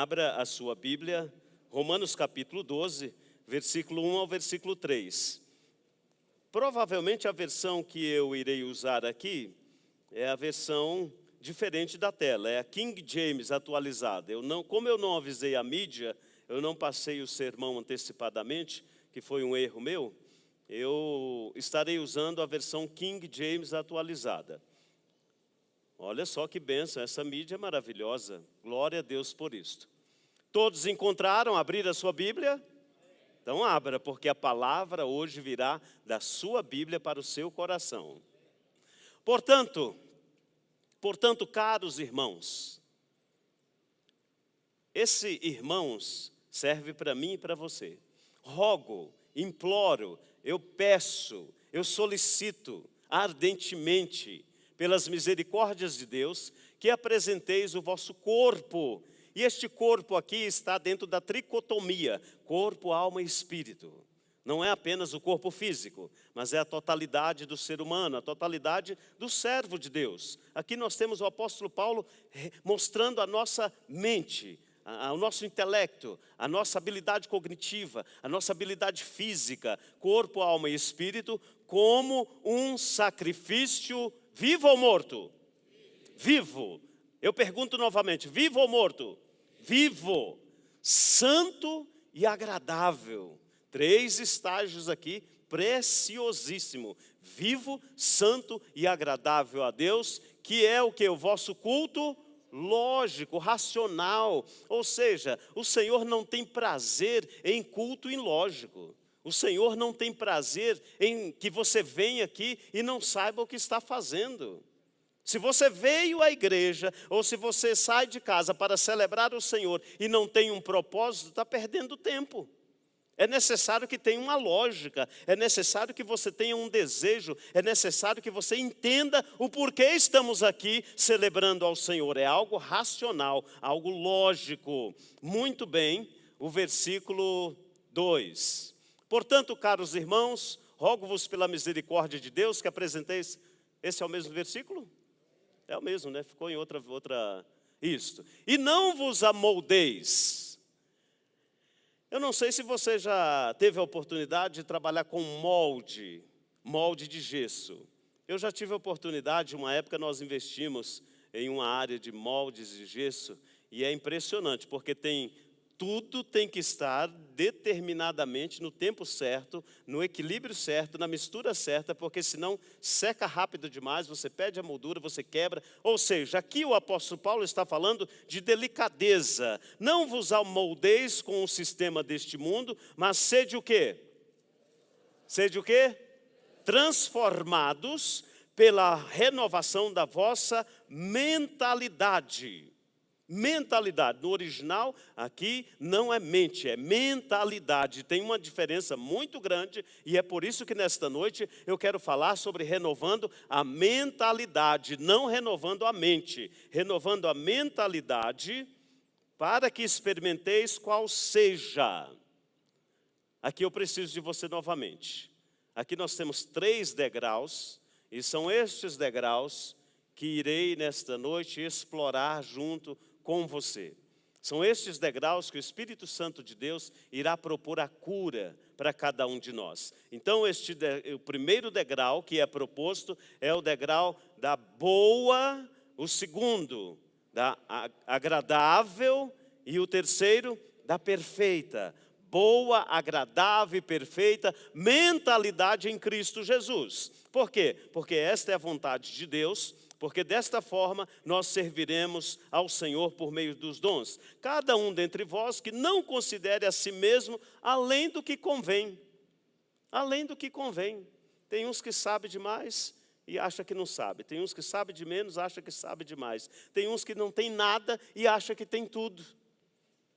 Abra a sua Bíblia, Romanos capítulo 12, versículo 1 ao versículo 3. Provavelmente a versão que eu irei usar aqui é a versão diferente da tela, é a King James atualizada. Como eu não avisei a mídia, eu não passei o sermão antecipadamente, que foi um erro meu, eu estarei usando a versão King James atualizada. Olha só que bênção, essa mídia é maravilhosa, glória a Deus por isto. Todos encontraram, abrir a sua Bíblia? Então abra, porque a palavra hoje virá da sua Bíblia para o seu coração. Portanto, caros irmãos, esse irmãos serve para mim e para você. Rogo, imploro, eu peço, eu solicito ardentemente, pelas misericórdias de Deus, que apresenteis o vosso corpo. E este corpo aqui está dentro da tricotomia, corpo, alma e espírito. Não é apenas o corpo físico, mas é a totalidade do ser humano, a totalidade do servo de Deus. Aqui nós temos o apóstolo Paulo mostrando a nossa mente, o nosso intelecto, a nossa habilidade cognitiva, a nossa habilidade física, corpo, alma e espírito, como um sacrifício vivo ou morto? Vivo. Eu pergunto novamente, vivo ou morto? Vivo, santo e agradável. 3 estágios aqui, preciosíssimo. Vivo, santo e agradável a Deus, que é o que? O vosso culto lógico, racional. Ou seja, o Senhor não tem prazer em culto ilógico. O Senhor não tem prazer em que você venha aqui e não saiba o que está fazendo. Se você veio à igreja, ou se você sai de casa para celebrar o Senhor e não tem um propósito, está perdendo tempo. É necessário que tenha uma lógica, é necessário que você tenha um desejo, é necessário que você entenda o porquê estamos aqui celebrando ao Senhor. É algo racional, algo lógico. Muito bem, o versículo 2. Portanto, caros irmãos, rogo-vos pela misericórdia de Deus que apresenteis. Esse é o mesmo versículo? É o mesmo, né? Ficou em outra isto. E não vos amoldeis. Eu não sei se você já teve a oportunidade de trabalhar com molde de gesso. Eu já tive a oportunidade, uma época nós investimos em uma área de moldes de gesso, e é impressionante, porque tudo tem que estar determinadamente no tempo certo, no equilíbrio certo, na mistura certa, porque senão seca rápido demais, você perde a moldura, você quebra. Ou seja, aqui o apóstolo Paulo está falando de delicadeza. Não vos amoldeis com o sistema deste mundo, mas sede o quê? Sede o quê? Transformados pela renovação da vossa mentalidade. Mentalidade, no original aqui não é mente, é mentalidade. Tem uma diferença muito grande e é por isso que nesta noite eu quero falar sobre renovando a mentalidade, não renovando a mente. Renovando a mentalidade para que experimenteis qual seja. Aqui eu preciso de você novamente. Aqui nós temos 3 degraus e são estes degraus que irei nesta noite explorar junto com você. São estes degraus que o Espírito Santo de Deus irá propor a cura para cada um de nós. Então o primeiro degrau que é proposto é o degrau da boa, o segundo da agradável e o terceiro da perfeita. Boa, agradável e perfeita mentalidade em Cristo Jesus. Por quê? Porque esta é a vontade de Deus. Porque desta forma nós serviremos ao Senhor por meio dos dons. Cada um dentre vós que não considere a si mesmo além do que convém. Além do que convém. Tem uns que sabem demais e acham que não sabe. Tem uns que sabem de menos e acham que sabe demais. Tem uns que não tem nada e acham que tem tudo.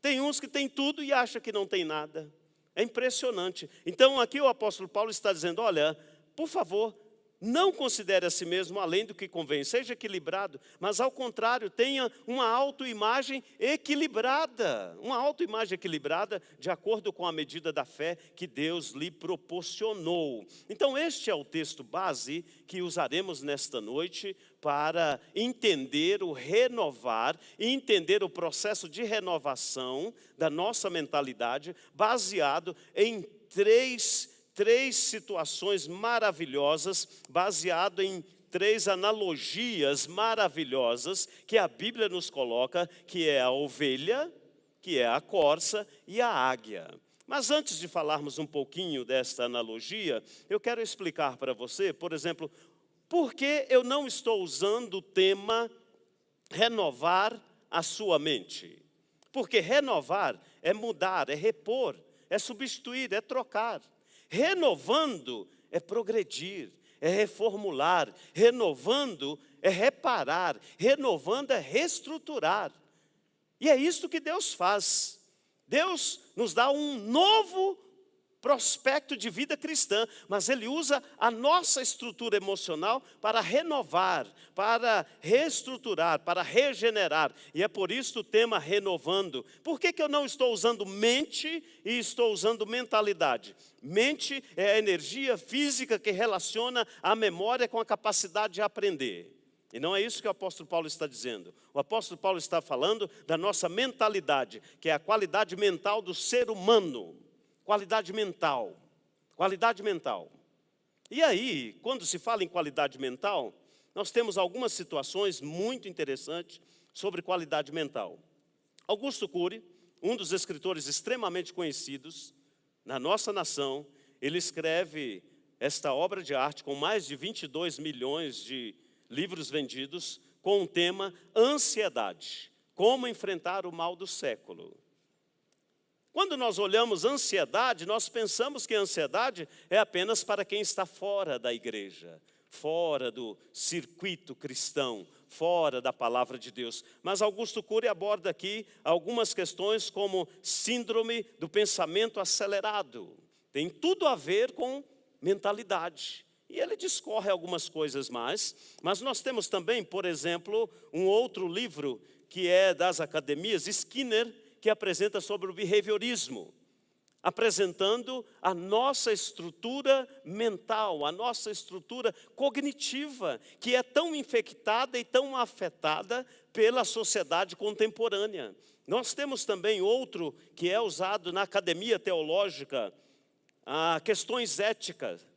Tem uns que tem tudo e acham que não tem nada. É impressionante. Então aqui o apóstolo Paulo está dizendo, olha, por favor, Não considere a si mesmo além do que convém, seja equilibrado, mas ao contrário, tenha uma autoimagem equilibrada. Uma autoimagem equilibrada de acordo com a medida da fé que Deus lhe proporcionou. Então este é o texto base que usaremos nesta noite para entender o renovar, e entender o processo de renovação da nossa mentalidade, baseado em três situações maravilhosas, baseado em três analogias maravilhosas que a Bíblia nos coloca, que é a ovelha, que é a corça e a águia. Mas antes de falarmos um pouquinho desta analogia, eu quero explicar para você, por exemplo, por que eu não estou usando o tema renovar a sua mente. Porque renovar é mudar, é repor, é substituir, é trocar. Renovando é progredir, é reformular. Renovando é reparar. Renovando é reestruturar. E é isso que Deus faz. Deus nos dá um novo prospecto de vida cristã, mas Ele usa a nossa estrutura emocional para renovar, para reestruturar, para regenerar. E é por isso o tema renovando. Por que eu não estou usando mente e estou usando mentalidade? Mente é a energia física que relaciona a memória com a capacidade de aprender. E não é isso que o apóstolo Paulo está dizendo. O apóstolo Paulo está falando da nossa mentalidade, que é a qualidade mental do ser humano. Qualidade mental, qualidade mental. E aí, quando se fala em qualidade mental, nós temos algumas situações muito interessantes sobre qualidade mental. Augusto Cury, um dos escritores extremamente conhecidos na nossa nação, ele escreve esta obra de arte com mais de 22 milhões de livros vendidos, com o tema ansiedade, como enfrentar o mal do século. Quando nós olhamos ansiedade, nós pensamos que a ansiedade é apenas para quem está fora da igreja, fora do circuito cristão, fora da palavra de Deus. Mas Augusto Cury aborda aqui algumas questões como síndrome do pensamento acelerado. Tem tudo a ver com mentalidade. E ele discorre algumas coisas mais, mas nós temos também, por exemplo, um outro livro que é das academias, Skinner, que apresenta sobre o behaviorismo, apresentando a nossa estrutura mental, a nossa estrutura cognitiva, que é tão infectada e tão afetada pela sociedade contemporânea. Nós temos também outro que é usado na academia teológica, questões éticas,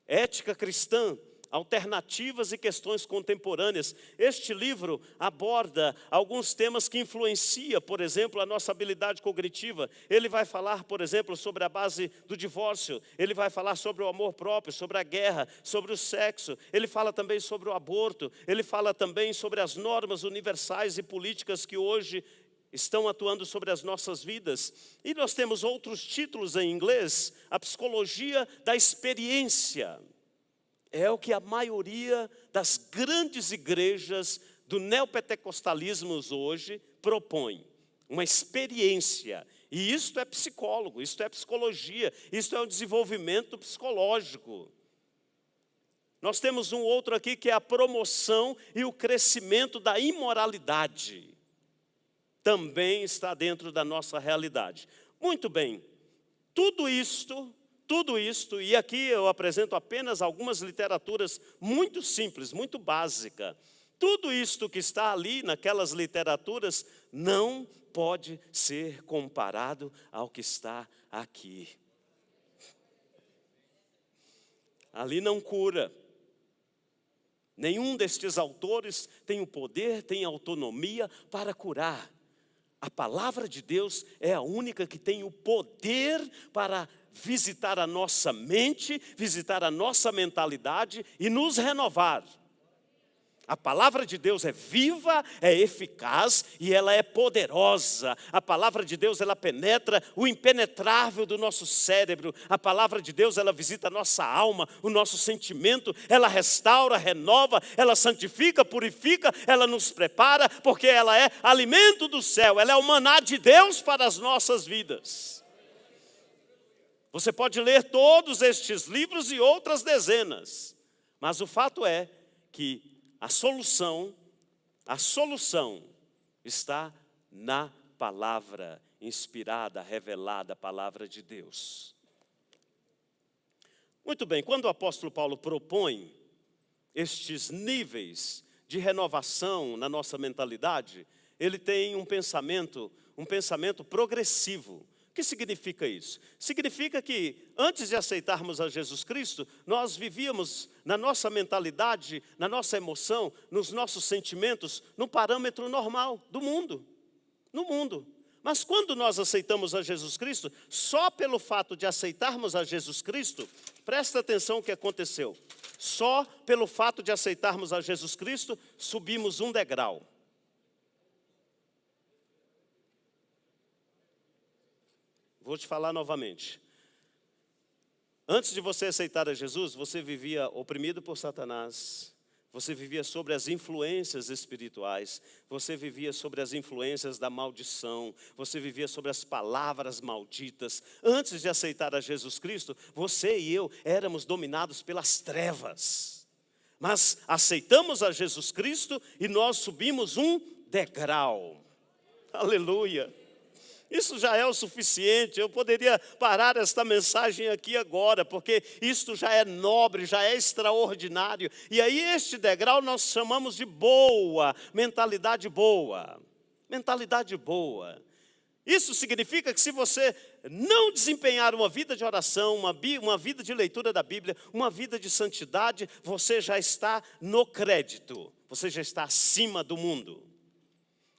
ética cristã, alternativas e questões contemporâneas. Este livro aborda alguns temas que influenciam, por exemplo, a nossa habilidade cognitiva. Ele vai falar, por exemplo, sobre a base do divórcio. Ele vai falar sobre o amor próprio, sobre a guerra, sobre o sexo. Ele fala também sobre o aborto. Ele fala também sobre as normas universais e políticas que hoje estão atuando sobre as nossas vidas. E nós temos outros títulos em inglês, a psicologia da experiência. É o que a maioria das grandes igrejas do neopentecostalismo hoje propõe. Uma experiência. E isto é psicólogo, isto é psicologia, isto é um desenvolvimento psicológico. Nós temos um outro aqui que é a promoção e o crescimento da imoralidade. Também está dentro da nossa realidade. Muito bem, tudo isto, e aqui eu apresento apenas algumas literaturas muito simples, muito básica. Tudo isto que está ali naquelas literaturas não pode ser comparado ao que está aqui. Ali não cura. Nenhum destes autores tem o poder, tem autonomia para curar. A palavra de Deus é a única que tem o poder para visitar a nossa mente, visitar a nossa mentalidade e nos renovar. A palavra de Deus é viva, é eficaz e ela é poderosa. A palavra de Deus, ela penetra o impenetrável do nosso cérebro. A palavra de Deus, ela visita a nossa alma, o nosso sentimento. Ela restaura, renova, ela santifica, purifica, ela nos prepara, porque ela é alimento do céu. Ela é o maná de Deus para as nossas vidas. Você pode ler todos estes livros e outras dezenas. Mas o fato é que a solução está na palavra inspirada, revelada, a palavra de Deus. Muito bem, quando o apóstolo Paulo propõe estes níveis de renovação na nossa mentalidade, ele tem um pensamento progressivo. O que significa isso? Significa que antes de aceitarmos a Jesus Cristo, nós vivíamos na nossa mentalidade, na nossa emoção, nos nossos sentimentos, no parâmetro normal do mundo, no mundo. Mas quando nós aceitamos a Jesus Cristo, só pelo fato de aceitarmos a Jesus Cristo, presta atenção o que aconteceu. Só pelo fato de aceitarmos a Jesus Cristo, subimos um degrau. Vou te falar novamente. Antes de você aceitar a Jesus, você vivia oprimido por Satanás. Você vivia sobre as influências espirituais. Você vivia sobre as influências da maldição. Você vivia sobre as palavras malditas. Antes de aceitar a Jesus Cristo, você e eu éramos dominados pelas trevas. Mas aceitamos a Jesus Cristo e nós subimos um degrau. Aleluia! Isso já é o suficiente. Eu poderia parar esta mensagem aqui agora, porque isto já é nobre, já é extraordinário. E aí este degrau nós chamamos de boa, mentalidade boa. Mentalidade boa. Isso significa que se você não desempenhar uma vida de oração, uma vida de leitura da Bíblia, uma vida de santidade, você já está no crédito, você já está acima do mundo.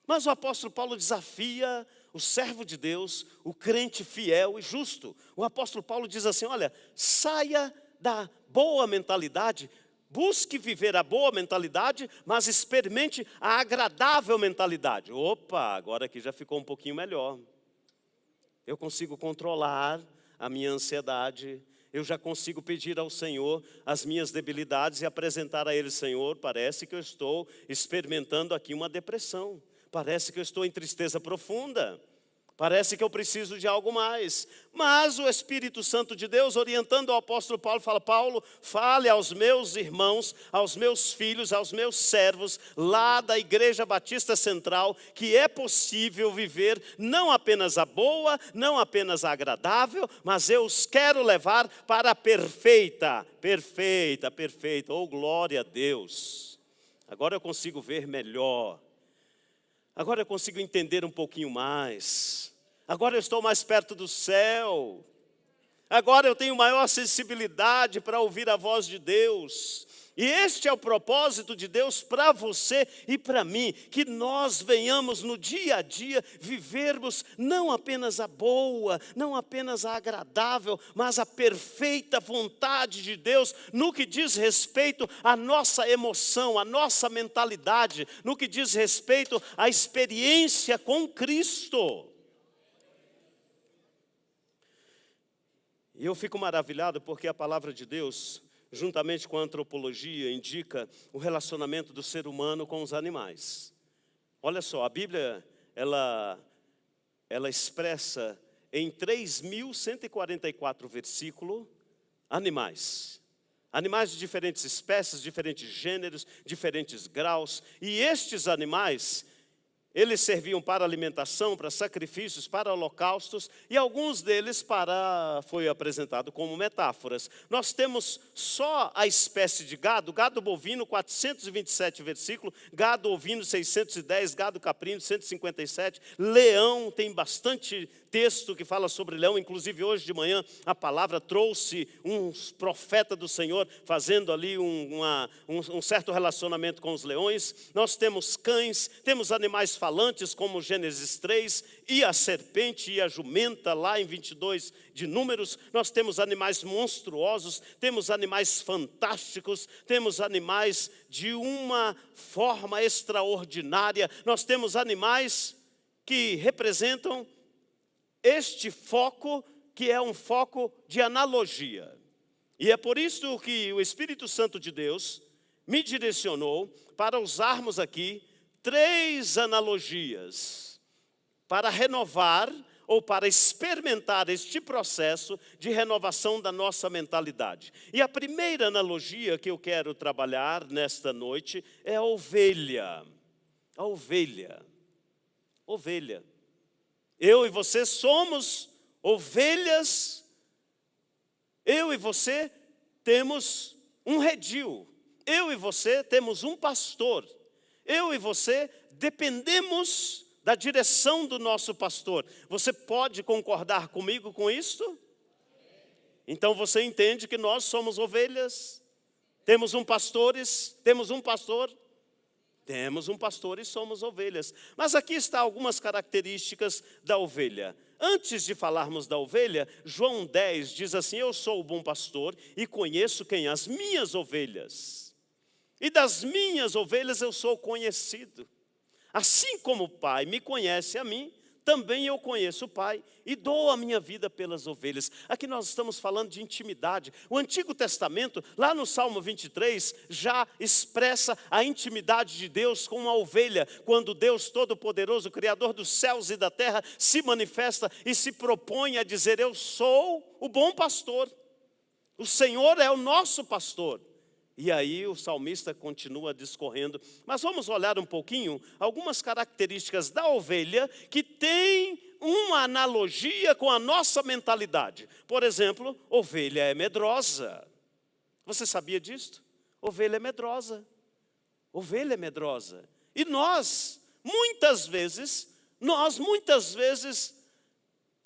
Mas o apóstolo Paulo desafia o servo de Deus, o crente fiel e justo. O apóstolo Paulo diz assim, olha, saia da boa mentalidade, busque viver a boa mentalidade, mas experimente a agradável mentalidade. Opa, agora aqui já ficou um pouquinho melhor. Eu consigo controlar a minha ansiedade, eu já consigo pedir ao Senhor as minhas debilidades e apresentar a Ele, Senhor, parece que eu estou experimentando aqui uma depressão. Parece que eu estou em tristeza profunda. Parece que eu preciso de algo mais. Mas o Espírito Santo de Deus, orientando o apóstolo Paulo, fala, Paulo, fale aos meus irmãos, aos meus filhos, aos meus servos, lá da Igreja Batista Central, que é possível viver não apenas a boa, não apenas a agradável, mas eu os quero levar para a perfeita. Oh, glória a Deus. Agora eu consigo ver melhor. Agora eu consigo entender um pouquinho mais. Agora eu estou mais perto do céu. Agora eu tenho maior sensibilidade para ouvir a voz de Deus. E este é o propósito de Deus para você e para mim. Que nós venhamos no dia a dia vivermos não apenas a boa, não apenas a agradável, mas a perfeita vontade de Deus no que diz respeito à nossa emoção, à nossa mentalidade, no que diz respeito à experiência com Cristo. E eu fico maravilhado porque a palavra de Deus, juntamente com a antropologia, indica o relacionamento do ser humano com os animais. Olha só, a Bíblia, ela expressa em 3.144 versículos, animais. Animais de diferentes espécies, diferentes gêneros, diferentes graus. E estes animais, eles serviam para alimentação, para sacrifícios, para holocaustos, e alguns deles foi apresentado como metáforas. Nós temos só a espécie de gado, gado bovino, 427 versículos, gado ovino, 610, gado caprino, 157, leão, tem bastante texto que fala sobre leão, inclusive hoje de manhã a palavra trouxe um profeta do Senhor fazendo ali um certo relacionamento com os leões. Nós temos cães, temos animais falantes como Gênesis 3 e a serpente e a jumenta lá em 22 de Números. Nós temos animais monstruosos, temos animais fantásticos, temos animais de uma forma extraordinária. Nós temos animais que representam este foco, que é um foco de analogia. E é por isso que o Espírito Santo de Deus me direcionou para usarmos aqui 3 analogias para renovar ou para experimentar este processo de renovação da nossa mentalidade. E a primeira analogia que eu quero trabalhar nesta noite é a ovelha. A ovelha. Ovelha. Eu e você somos ovelhas. Eu e você temos um redil. Eu e você temos um pastor. Eu e você dependemos da direção do nosso pastor. Você pode concordar comigo com isto? Então você entende que nós somos ovelhas? Temos um pastor? Temos um pastor e somos ovelhas. Mas aqui está algumas características da ovelha. Antes de falarmos da ovelha, João 10 diz assim: eu sou o bom pastor e conheço quem? As minhas ovelhas. E das minhas ovelhas eu sou conhecido. Assim como o Pai me conhece a mim, também eu conheço o Pai e dou a minha vida pelas ovelhas. Aqui nós estamos falando de intimidade. O Antigo Testamento, lá no Salmo 23, já expressa a intimidade de Deus com uma ovelha, quando Deus Todo-Poderoso, Criador dos céus e da terra, se manifesta e se propõe a dizer: eu sou o bom pastor, o Senhor é o nosso pastor. E aí o salmista continua discorrendo. Mas vamos olhar um pouquinho algumas características da ovelha que tem uma analogia com a nossa mentalidade. Por exemplo, ovelha é medrosa. Você sabia disso? Ovelha é medrosa. Ovelha é medrosa. E nós muitas vezes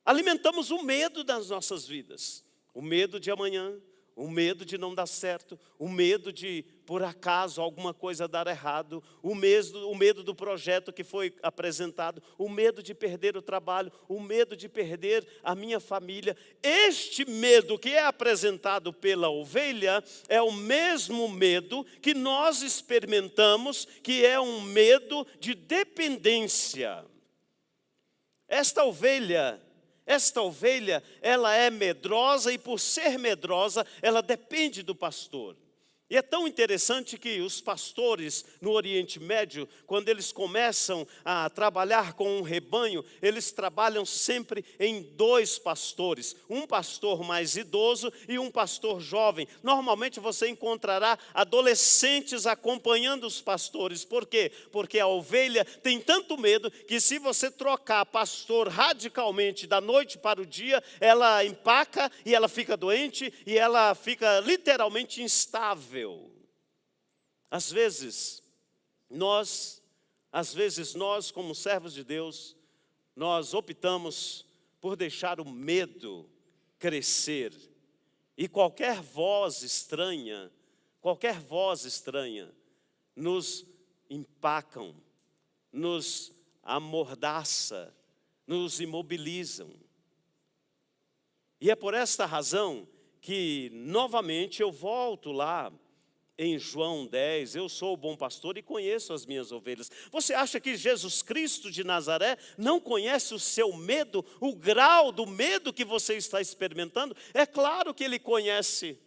alimentamos o medo das nossas vidas. O medo de amanhã. O medo de não dar certo, o medo de, por acaso, alguma coisa dar errado, o medo do projeto que foi apresentado, o medo de perder o trabalho, o medo de perder a minha família. Este medo que é apresentado pela ovelha é o mesmo medo que nós experimentamos, que é um medo de dependência. Esta ovelha, ela é medrosa e por ser medrosa, ela depende do pastor. E é tão interessante que os pastores no Oriente Médio, quando eles começam a trabalhar com um rebanho, eles trabalham sempre em 2 pastores. Um pastor mais idoso e um pastor jovem. Normalmente você encontrará adolescentes acompanhando os pastores. Por quê? Porque a ovelha tem tanto medo que se você trocar pastor radicalmente da noite para o dia, ela empaca e ela fica doente e ela fica literalmente instável. Às vezes nós, como servos de Deus, nós optamos por deixar o medo crescer. E qualquer voz estranha nos empacam, nos amordaça, nos imobilizam. E é por esta razão que novamente eu volto lá em João 10, eu sou o bom pastor e conheço as minhas ovelhas. Você acha que Jesus Cristo de Nazaré não conhece o seu medo, o grau do medo que você está experimentando? É claro que Ele conhece.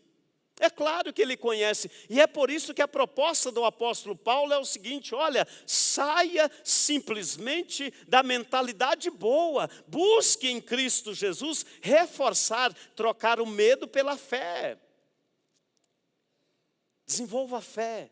É claro que Ele conhece. E é por isso que a proposta do apóstolo Paulo é o seguinte: olha, saia simplesmente da mentalidade boa. Busque em Cristo Jesus reforçar, trocar o medo pela fé. Desenvolva a fé,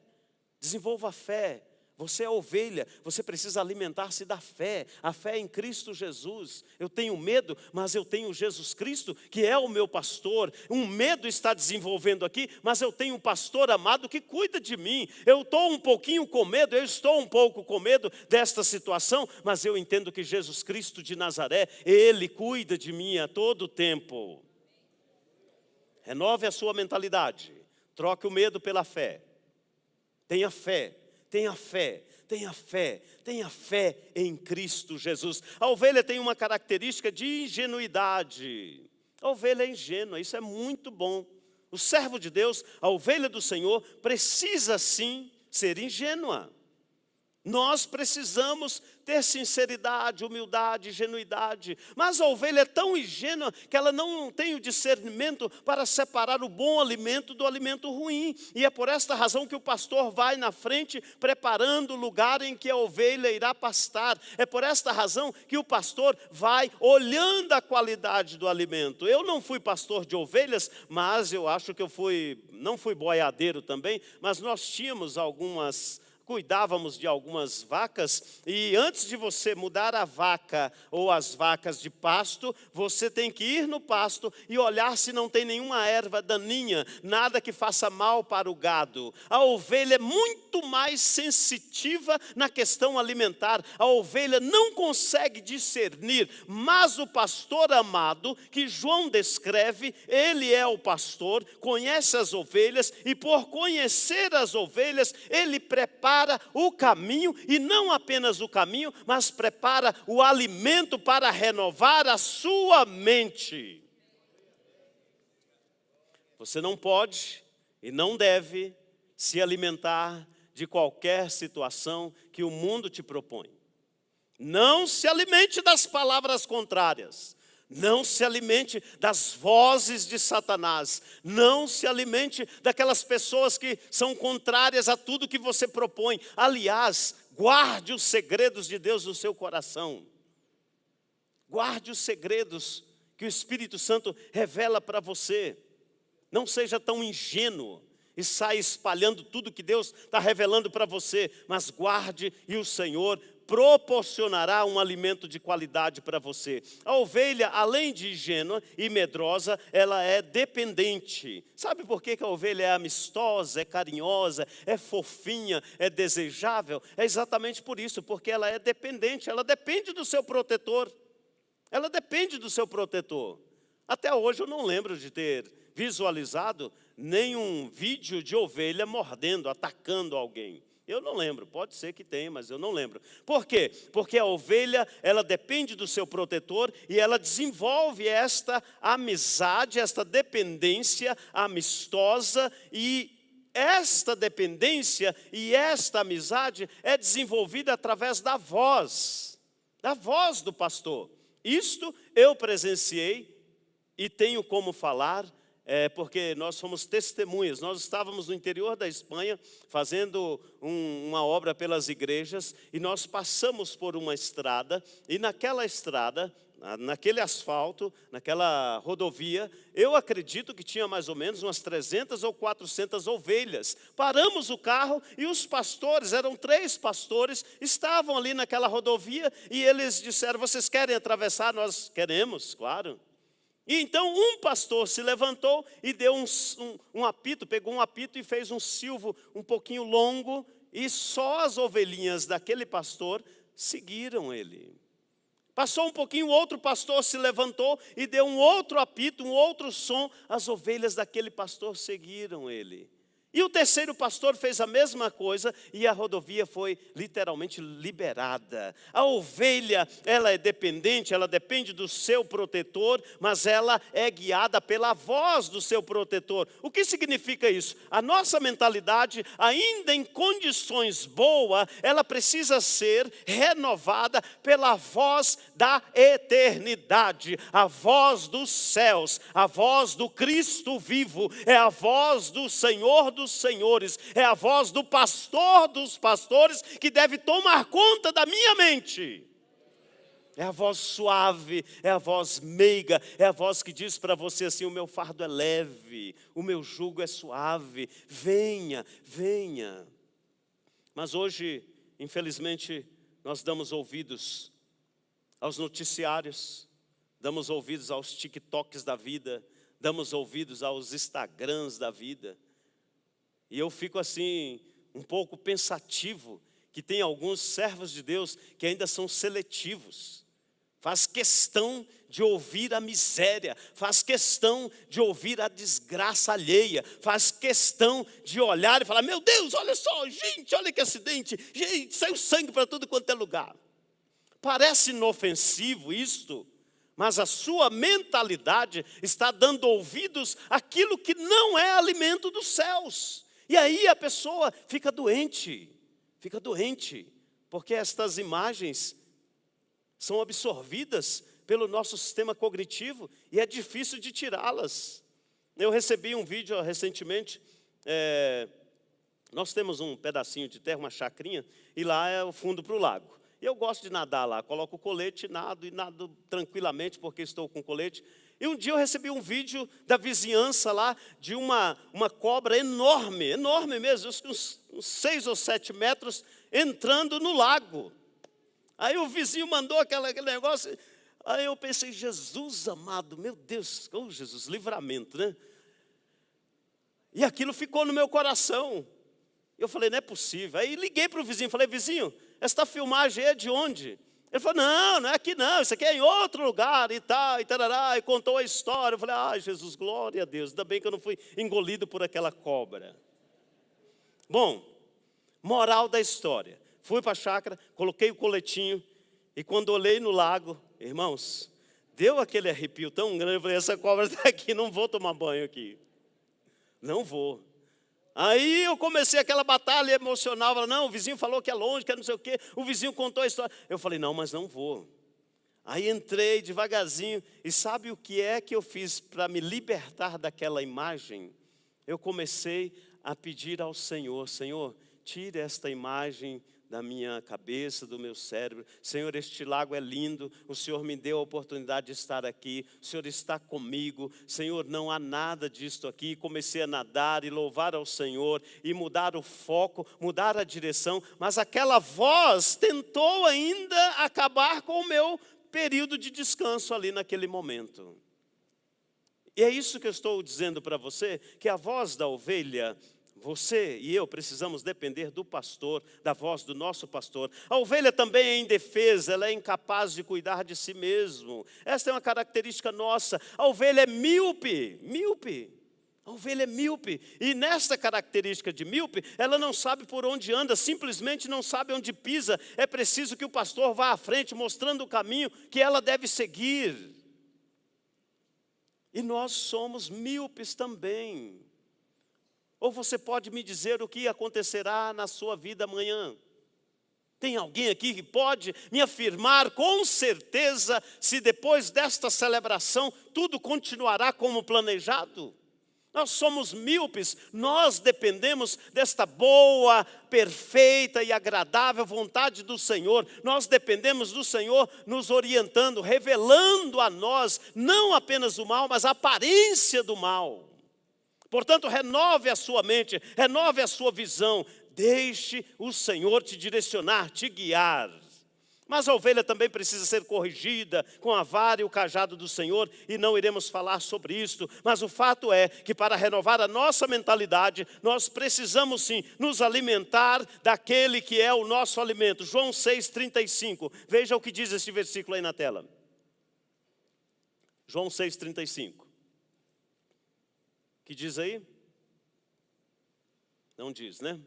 desenvolva a fé. Você é ovelha, você precisa alimentar-se da fé. A fé em Cristo Jesus. Eu tenho medo, mas eu tenho Jesus Cristo, que é o meu pastor. Um medo está desenvolvendo aqui, mas eu tenho um pastor amado que cuida de mim. Eu estou um pouquinho com medo, eu estou um pouco com medo desta situação, mas eu entendo que Jesus Cristo de Nazaré, Ele cuida de mim a todo tempo. Renove a sua mentalidade. Troque o medo pela fé. Tenha fé, tenha fé, tenha fé, tenha fé em Cristo Jesus. A ovelha tem uma característica de ingenuidade. A ovelha é ingênua, isso é muito bom. O servo de Deus, a ovelha do Senhor, precisa sim ser ingênua. Nós precisamos ter sinceridade, humildade, genuidade. Mas a ovelha é tão ingênua que ela não tem o discernimento para separar o bom alimento do alimento ruim. E é por esta razão que o pastor vai na frente preparando o lugar em que a ovelha irá pastar. É por esta razão que o pastor vai olhando a qualidade do alimento. Eu não fui pastor de ovelhas, mas eu acho que não fui boiadeiro também, mas nós tínhamos cuidávamos de algumas vacas, e antes de você mudar a vaca ou as vacas de pasto, você tem que ir no pasto e olhar se não tem nenhuma erva daninha, nada que faça mal para o gado. A ovelha é muito mais sensitiva na questão alimentar. A ovelha não consegue discernir, mas o pastor amado, que João descreve, ele é o pastor, conhece as ovelhas, e por conhecer as ovelhas, ele prepara o caminho, e não apenas o caminho, mas prepara o alimento para renovar a sua mente. Você não pode e não deve se alimentar de qualquer situação que o mundo te propõe. Não se alimente das palavras contrárias. Não se alimente das vozes de Satanás. Não se alimente daquelas pessoas que são contrárias a tudo que você propõe. Aliás, guarde os segredos de Deus no seu coração. Guarde os segredos que o Espírito Santo revela para você. Não seja tão ingênuo e saia espalhando tudo que Deus está revelando para você. Mas guarde, e o Senhor proporcionará um alimento de qualidade para você. A ovelha, além de ingênua e medrosa, ela é dependente. Sabe por que a ovelha é amistosa, é carinhosa, é fofinha, é desejável? É exatamente por isso, porque ela é dependente, ela depende do seu protetor. Ela depende do seu protetor. Até hoje eu não lembro de ter visualizado nenhum vídeo de ovelha mordendo, atacando alguém. Eu não lembro, pode ser que tenha, mas eu não lembro. Por quê? Porque a ovelha, ela depende do seu protetor e ela desenvolve esta amizade, esta dependência amistosa, e esta dependência e esta amizade é desenvolvida através da voz do pastor. Isto eu presenciei e tenho como falar, porque nós fomos testemunhas. Nós estávamos no interior da Espanha fazendo uma obra pelas igrejas, e nós passamos por uma estrada, e naquela estrada, naquele asfalto, naquela rodovia, eu acredito que tinha mais ou menos umas 300 ou 400 ovelhas. Paramos o carro e os pastores, eram 3 pastores, estavam ali naquela rodovia, e eles disseram: vocês querem atravessar? Nós queremos, claro. E então um pastor se levantou e deu um apito, pegou um apito e fez um silvo um pouquinho longo, e só as ovelhinhas daquele pastor seguiram ele. Passou um pouquinho, outro pastor se levantou e deu um outro apito, um outro som, as ovelhas daquele pastor seguiram ele. E o terceiro pastor fez a mesma coisa, e a rodovia foi literalmente liberada. A ovelha, ela é dependente, ela depende do seu protetor, mas ela é guiada pela voz do seu protetor. O que significa isso? A nossa mentalidade, ainda em condições boas, ela precisa ser renovada pela voz da eternidade, a voz dos céus, a voz do Cristo vivo, é a voz do Senhor dos senhores, é a voz do pastor dos pastores que deve tomar conta da minha mente. É a voz suave, é a voz meiga, é a voz que diz para você assim: o meu fardo é leve, o meu jugo é suave, venha, venha. Mas hoje, infelizmente, nós damos ouvidos aos noticiários, damos ouvidos aos TikToks da vida, damos ouvidos aos Instagrams da vida. E eu fico assim, um pouco pensativo, que tem alguns servos de Deus que ainda são seletivos. Faz questão de ouvir a miséria, faz questão de ouvir a desgraça alheia, faz questão de olhar e falar: meu Deus, olha só, gente, olha que acidente, gente, saiu sangue para tudo quanto é lugar. Parece inofensivo isto, mas a sua mentalidade está dando ouvidos àquilo que não é alimento dos céus. E aí a pessoa fica doente, porque estas imagens são absorvidas pelo nosso sistema cognitivo e é difícil de tirá-las. Eu recebi um vídeo recentemente, nós temos um pedacinho de terra, uma chacrinha, e lá é o fundo para o lago. E eu gosto de nadar lá, coloco o colete, nado tranquilamente, porque estou com colete. E um dia eu recebi um vídeo da vizinhança lá, de uma cobra enorme, enorme mesmo, uns 6 ou 7 metros, entrando no lago. Aí o vizinho mandou aquele negócio, aí eu pensei, Jesus amado, meu Deus, oh Jesus, livramento, né? E aquilo ficou no meu coração. Eu falei, não é possível. Aí liguei para o vizinho, falei, vizinho, esta filmagem é de onde? Ele falou, não é aqui não, isso aqui é em outro lugar e tal, e tarará, e contou a história. Eu falei, Jesus, glória a Deus, ainda bem que eu não fui engolido por aquela cobra. Bom, moral da história. Fui para a chácara, coloquei o coletinho, e quando olhei no lago, irmãos, deu aquele arrepio tão grande, eu falei, essa cobra está aqui, não vou tomar banho aqui. Não vou. Aí eu comecei aquela batalha emocional, falei, não, o vizinho falou que é longe, que é não sei o quê, o vizinho contou a história. Eu falei, não, mas não vou. Aí entrei devagarzinho, e sabe o que é que eu fiz para me libertar daquela imagem? Eu comecei a pedir ao Senhor, Senhor, tire esta imagem da minha cabeça, do meu cérebro. Senhor, este lago é lindo, o Senhor me deu a oportunidade de estar aqui, o Senhor está comigo, Senhor, não há nada disto aqui. Comecei a nadar e louvar ao Senhor, e mudar o foco, mudar a direção, mas aquela voz tentou ainda acabar com o meu período de descanso ali naquele momento. E é isso que eu estou dizendo para você, que a voz da ovelha, você e eu precisamos depender do pastor, da voz do nosso pastor. A ovelha também é indefesa, ela é incapaz de cuidar de si mesmo. Esta é uma característica nossa. A ovelha é míope. A ovelha é míope. E nesta característica de míope, ela não sabe por onde anda, simplesmente não sabe onde pisa. É preciso que o pastor vá à frente, mostrando o caminho que ela deve seguir. E nós somos míopes também. Ou você pode me dizer o que acontecerá na sua vida amanhã? Tem alguém aqui que pode me afirmar com certeza se depois desta celebração tudo continuará como planejado? Nós somos míopes, nós dependemos desta boa, perfeita e agradável vontade do Senhor. Nós dependemos do Senhor nos orientando, revelando a nós não apenas o mal, mas a aparência do mal. Portanto, renove a sua mente, renove a sua visão, deixe o Senhor te direcionar, te guiar. Mas a ovelha também precisa ser corrigida com a vara e o cajado do Senhor, e não iremos falar sobre isso, mas o fato é que para renovar a nossa mentalidade, nós precisamos sim nos alimentar daquele que é o nosso alimento. João 6,35, veja o que diz esse versículo aí na tela. João 6,35. Que diz aí? Não diz, né?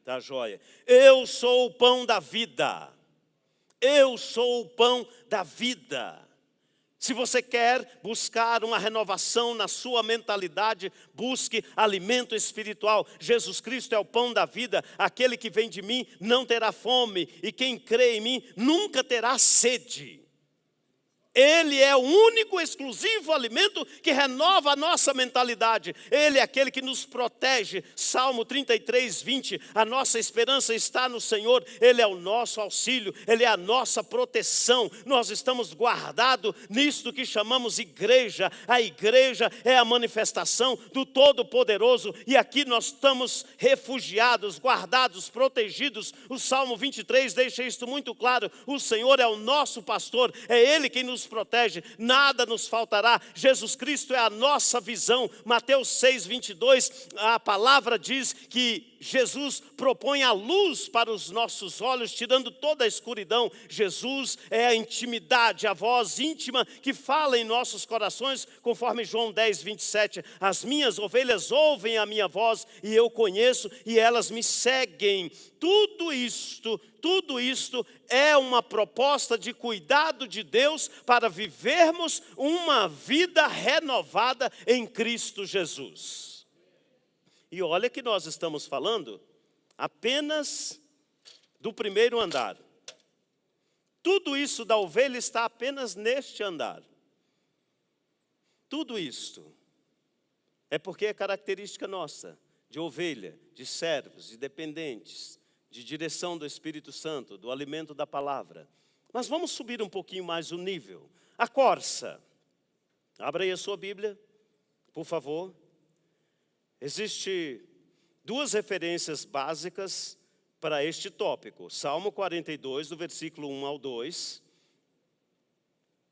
Tá joia. Eu sou o pão da vida. Eu sou o pão da vida. Se você quer buscar uma renovação na sua mentalidade, busque alimento espiritual. Jesus Cristo é o pão da vida. Aquele que vem de mim não terá fome, e quem crê em mim nunca terá sede. Ele é o único, exclusivo alimento que renova a nossa mentalidade. Ele é aquele que nos protege. Salmo 33, 20. A nossa esperança está no Senhor. Ele é o nosso auxílio. Ele é a nossa proteção. Nós estamos guardados nisto que chamamos igreja. A igreja é a manifestação do Todo-Poderoso. E aqui nós estamos refugiados, guardados, protegidos. O Salmo 23 deixa isto muito claro. O Senhor é o nosso pastor. É Ele quem nos protege, nada nos faltará. Jesus Cristo é a nossa visão. Mateus 6, 22, a palavra diz que Jesus propõe a luz para os nossos olhos, tirando toda a escuridão. Jesus é a intimidade, a voz íntima que fala em nossos corações, conforme João 10, 27. As minhas ovelhas ouvem a minha voz e eu conheço e elas me seguem. Tudo isto é uma proposta de cuidado de Deus para vivermos uma vida renovada em Cristo Jesus. E olha que nós estamos falando apenas do primeiro andar. Tudo isso da ovelha está apenas neste andar. Tudo isto é porque é característica nossa, de ovelha, de servos, de dependentes, de direção do Espírito Santo, do alimento da palavra. Mas vamos subir um pouquinho mais o nível. A corça. Abra aí a sua Bíblia, por favor. Existem duas referências básicas para este tópico. Salmo 42, do versículo 1 ao 2.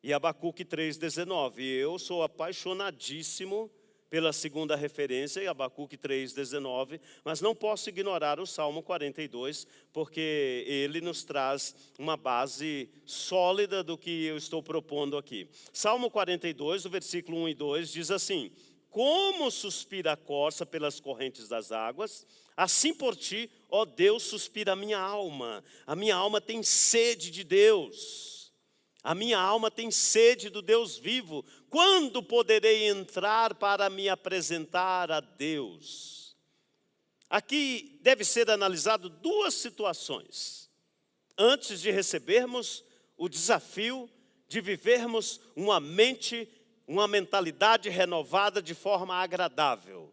E Abacuque 3,19. Eu sou apaixonadíssimo pela segunda referência, Abacuque 3,19, mas não posso ignorar o Salmo 42, porque ele nos traz uma base sólida do que eu estou propondo aqui. Salmo 42, o versículo 1 e 2, diz assim: como suspira a corça pelas correntes das águas, assim por ti, ó Deus, suspira a minha alma tem sede de Deus. A minha alma tem sede do Deus vivo. Quando poderei entrar para me apresentar a Deus? Aqui deve ser analisado duas situações. Antes de recebermos o desafio de vivermos uma mentalidade renovada de forma agradável.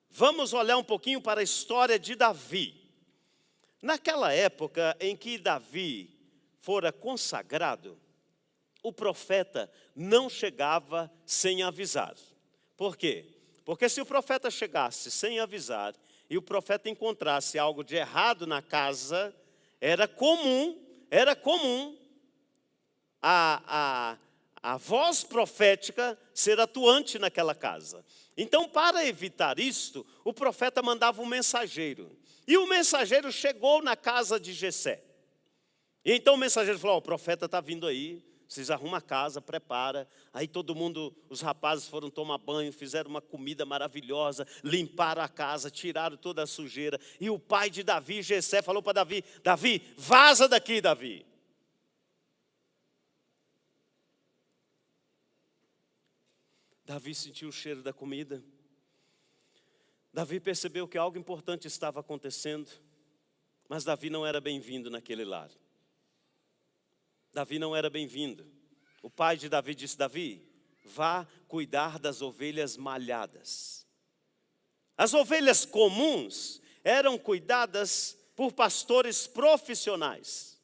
Vamos olhar um pouquinho para a história de Davi. Naquela época em que Davi fora consagrado, o profeta não chegava sem avisar. Por quê? Porque se o profeta chegasse sem avisar e o profeta encontrasse algo de errado na casa, era comum a voz profética ser atuante naquela casa. Então, para evitar isto, o profeta mandava um mensageiro. E o mensageiro chegou na casa de Jessé. E então o mensageiro falou: o profeta está vindo aí, vocês arrumam a casa, prepara. Aí todo mundo, os rapazes foram tomar banho, fizeram uma comida maravilhosa, limparam a casa, tiraram toda a sujeira. E o pai de Davi, Jessé, falou para Davi: Davi, vaza daqui, Davi. Davi sentiu o cheiro da comida. Davi percebeu que algo importante estava acontecendo, mas Davi não era bem-vindo naquele lar. Davi não era bem-vindo. O pai de Davi disse: Davi, vá cuidar das ovelhas malhadas. As ovelhas comuns eram cuidadas por pastores profissionais.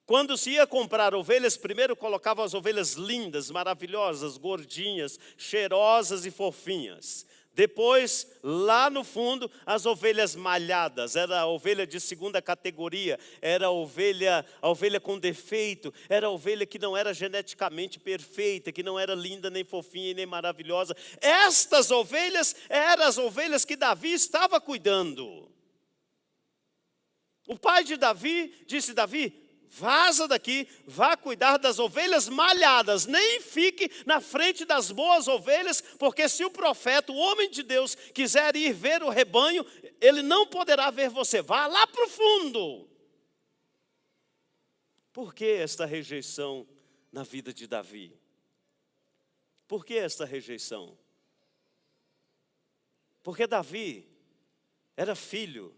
Quando se ia comprar ovelhas, primeiro colocavam as ovelhas lindas, maravilhosas, gordinhas, cheirosas e fofinhas. Depois, lá no fundo, as ovelhas malhadas, era a ovelha de segunda categoria, era a ovelha com defeito, era a ovelha que não era geneticamente perfeita, que não era linda, nem fofinha, nem maravilhosa. Estas ovelhas eram as ovelhas que Davi estava cuidando. O pai de Davi disse: Davi, vaza daqui, vá cuidar das ovelhas malhadas, nem fique na frente das boas ovelhas, porque se o profeta, o homem de Deus, quiser ir ver o rebanho, ele não poderá ver você, vá lá para o fundo. Por que esta rejeição na vida de Davi? Por que esta rejeição? Porque Davi era filho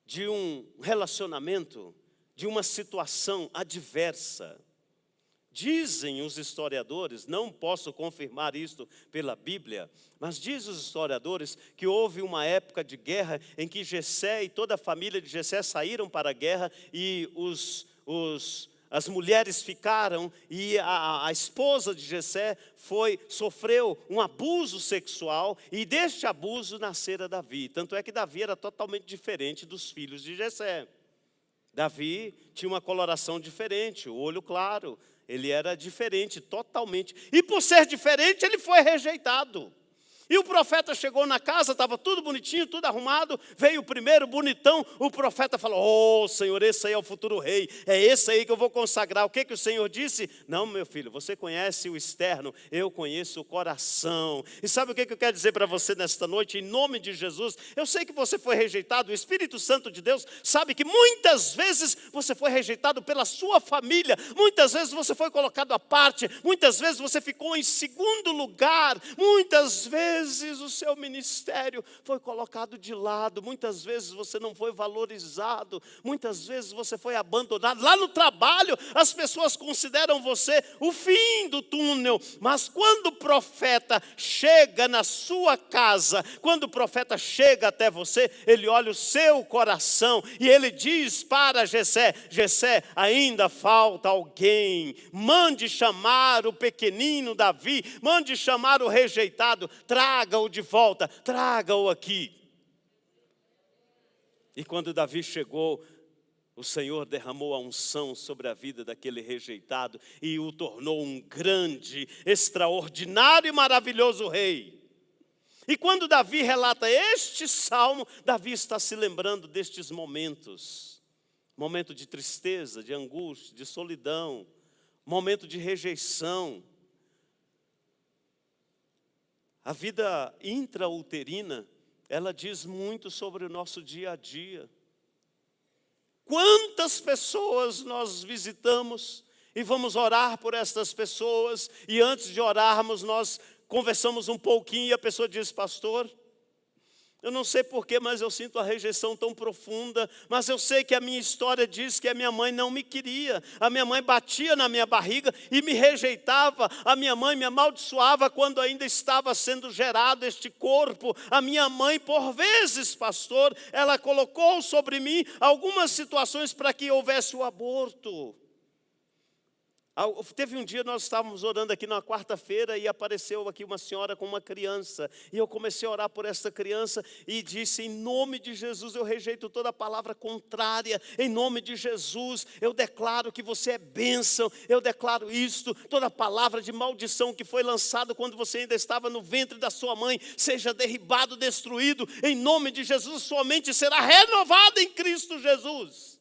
de um relacionamento, de uma situação adversa. Dizem os historiadores, não posso confirmar isto pela Bíblia, mas dizem os historiadores que houve uma época de guerra em que Jessé e toda a família de Jessé saíram para a guerra e as mulheres ficaram, e a esposa de Jessé sofreu um abuso sexual, e deste abuso nascera Davi. Tanto é que Davi era totalmente diferente dos filhos de Jessé. Davi tinha uma coloração diferente, o olho claro, ele era diferente totalmente. E por ser diferente, ele foi rejeitado. E o profeta chegou na casa, estava tudo bonitinho, tudo arrumado. Veio o primeiro bonitão, o profeta falou: "Oh, Senhor, esse aí é o futuro rei, é esse aí que eu vou consagrar." O que o Senhor disse? "Não, meu filho, você conhece o externo, eu conheço o coração." E sabe o que eu quero dizer para você nesta noite, em nome de Jesus? Eu sei que você foi rejeitado, o Espírito Santo de Deus sabe que muitas vezes você foi rejeitado pela sua família, muitas vezes você foi colocado à parte, muitas vezes você ficou em segundo lugar, muitas vezes vezes o seu ministério foi colocado de lado, muitas vezes você não foi valorizado, muitas vezes você foi abandonado. Lá no trabalho, as pessoas consideram você o fim do túnel, mas quando o profeta chega na sua casa, quando o profeta chega até você, ele olha o seu coração e ele diz para Jessé: Jessé, ainda falta alguém, mande chamar o pequenino Davi, mande chamar o rejeitado, traga-o de volta, traga-o aqui. E quando Davi chegou, o Senhor derramou a unção sobre a vida daquele rejeitado e o tornou um grande, extraordinário e maravilhoso rei. E quando Davi relata este salmo, Davi está se lembrando destes momentos. Momento de tristeza, de angústia, de solidão, momento de rejeição. A vida intrauterina, ela diz muito sobre o nosso dia a dia. Quantas pessoas nós visitamos e vamos orar por estas pessoas, e antes de orarmos nós conversamos um pouquinho e a pessoa diz: pastor, eu não sei porquê, mas eu sinto a rejeição tão profunda, mas eu sei que a minha história diz que a minha mãe não me queria, a minha mãe batia na minha barriga e me rejeitava, a minha mãe me amaldiçoava quando ainda estava sendo gerado este corpo, a minha mãe por vezes, pastor, ela colocou sobre mim algumas situações para que houvesse o aborto. Teve um dia, nós estávamos orando aqui na quarta-feira e apareceu aqui uma senhora com uma criança. E eu comecei a orar por essa criança e disse: em nome de Jesus, eu rejeito toda palavra contrária. Em nome de Jesus, eu declaro que você é bênção. Eu declaro isto, toda palavra de maldição que foi lançada quando você ainda estava no ventre da sua mãe, seja derribado, destruído. Em nome de Jesus, sua mente será renovada em Cristo Jesus.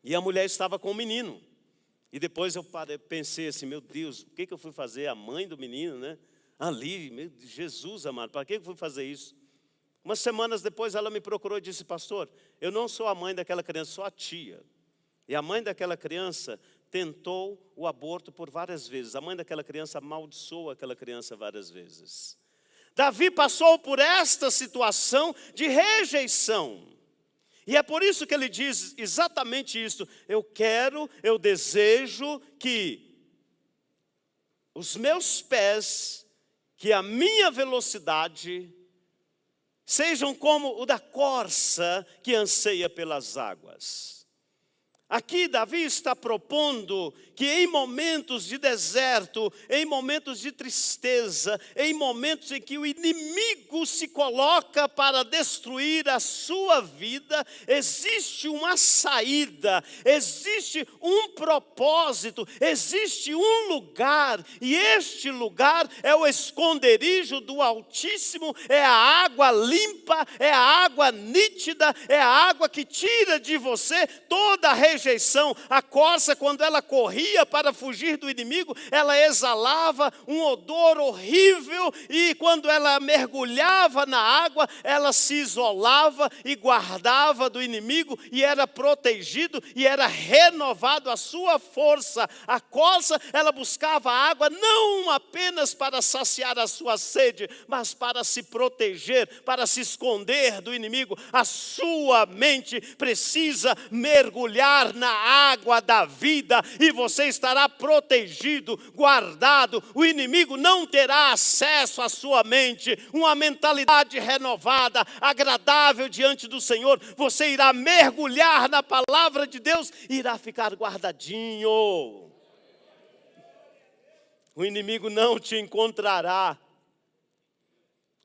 E a mulher estava com o menino. E depois eu pensei assim: meu Deus, por que eu fui fazer a mãe do menino, né? Ali, meu Jesus amado, para que eu fui fazer isso? Umas semanas depois ela me procurou e disse: pastor, eu não sou a mãe daquela criança, sou a tia. E a mãe daquela criança tentou o aborto por várias vezes. A mãe daquela criança amaldiçoou aquela criança várias vezes. Davi passou por esta situação de rejeição. E é por isso que ele diz exatamente isso: eu desejo que os meus pés, que a minha velocidade, sejam como o da corça que anseia pelas águas. Aqui Davi está propondo que em momentos de deserto, em momentos de tristeza, em momentos em que o inimigo se coloca para destruir a sua vida, existe uma saída, existe um propósito, existe um lugar, e este lugar é o esconderijo do Altíssimo, é a água limpa, é a água nítida, é a água que tira de você toda a rejeição. A corça, quando ela corria para fugir do inimigo, ela exalava um odor horrível, e quando ela mergulhava na água, ela se isolava e guardava do inimigo, e era protegido, e era renovado a sua força. A corça, ela buscava a água não apenas para saciar a sua sede, mas para se proteger, para se esconder do inimigo. A sua mente precisa mergulhar na água da vida, e você estará protegido, guardado. O inimigo não terá acesso à sua mente. Uma mentalidade renovada, agradável diante do Senhor. Você irá mergulhar na palavra de Deus e irá ficar guardadinho. O inimigo não te encontrará.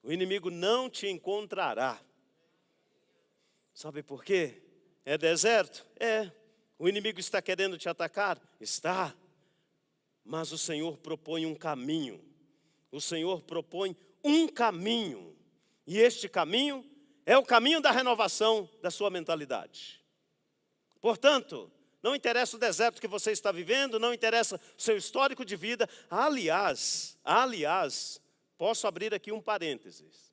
O inimigo não te encontrará. Sabe por quê? É deserto? É. O inimigo está querendo te atacar? Está. Mas o Senhor propõe um caminho. O Senhor propõe um caminho. E este caminho é o caminho da renovação da sua mentalidade. Portanto, não interessa o deserto que você está vivendo, não interessa o seu histórico de vida. Aliás, posso abrir aqui um parênteses.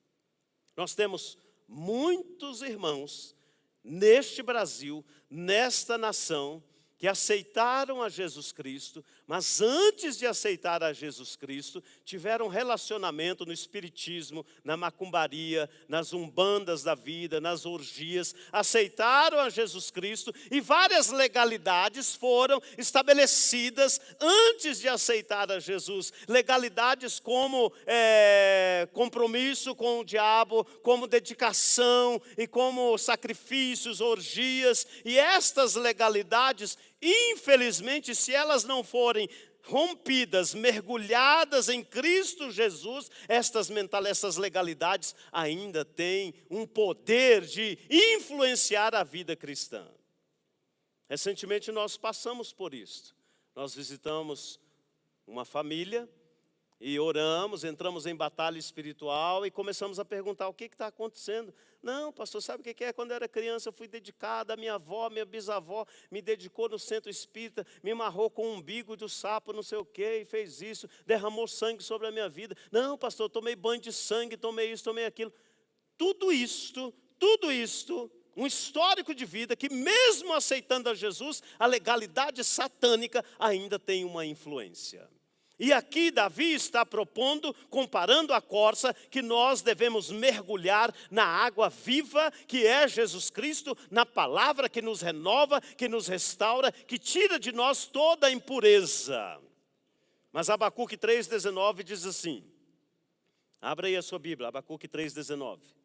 Nós temos muitos irmãos neste Brasil, nesta nação, que aceitaram a Jesus Cristo, mas antes de aceitar a Jesus Cristo, tiveram relacionamento no espiritismo, na macumbaria, nas umbandas da vida, nas orgias, aceitaram a Jesus Cristo e várias legalidades foram estabelecidas antes de aceitar a Jesus. Legalidades como compromisso com o diabo, como dedicação e como sacrifícios, orgias, e estas legalidades, infelizmente, se elas não forem rompidas, mergulhadas em Cristo Jesus, essas legalidades ainda têm um poder de influenciar a vida cristã. Recentemente nós passamos por isso. Nós visitamos uma família e oramos, entramos em batalha espiritual e começamos a perguntar: o que está acontecendo? Não, pastor, sabe o que é? Quando eu era criança eu fui dedicada, a minha avó, minha bisavó me dedicou no centro espírita, me amarrou com o umbigo do sapo, não sei o que, e fez isso, derramou sangue sobre a minha vida. Não, pastor, eu tomei banho de sangue, tomei isso, tomei aquilo. Tudo isto, um histórico de vida que mesmo aceitando a Jesus, a legalidade satânica ainda tem uma influência. E aqui Davi está propondo, comparando a corça, que nós devemos mergulhar na água viva, que é Jesus Cristo, na palavra que nos renova, que nos restaura, que tira de nós toda a impureza. Mas Abacuque 3,19 diz assim, abra aí a sua Bíblia, Abacuque 3,19.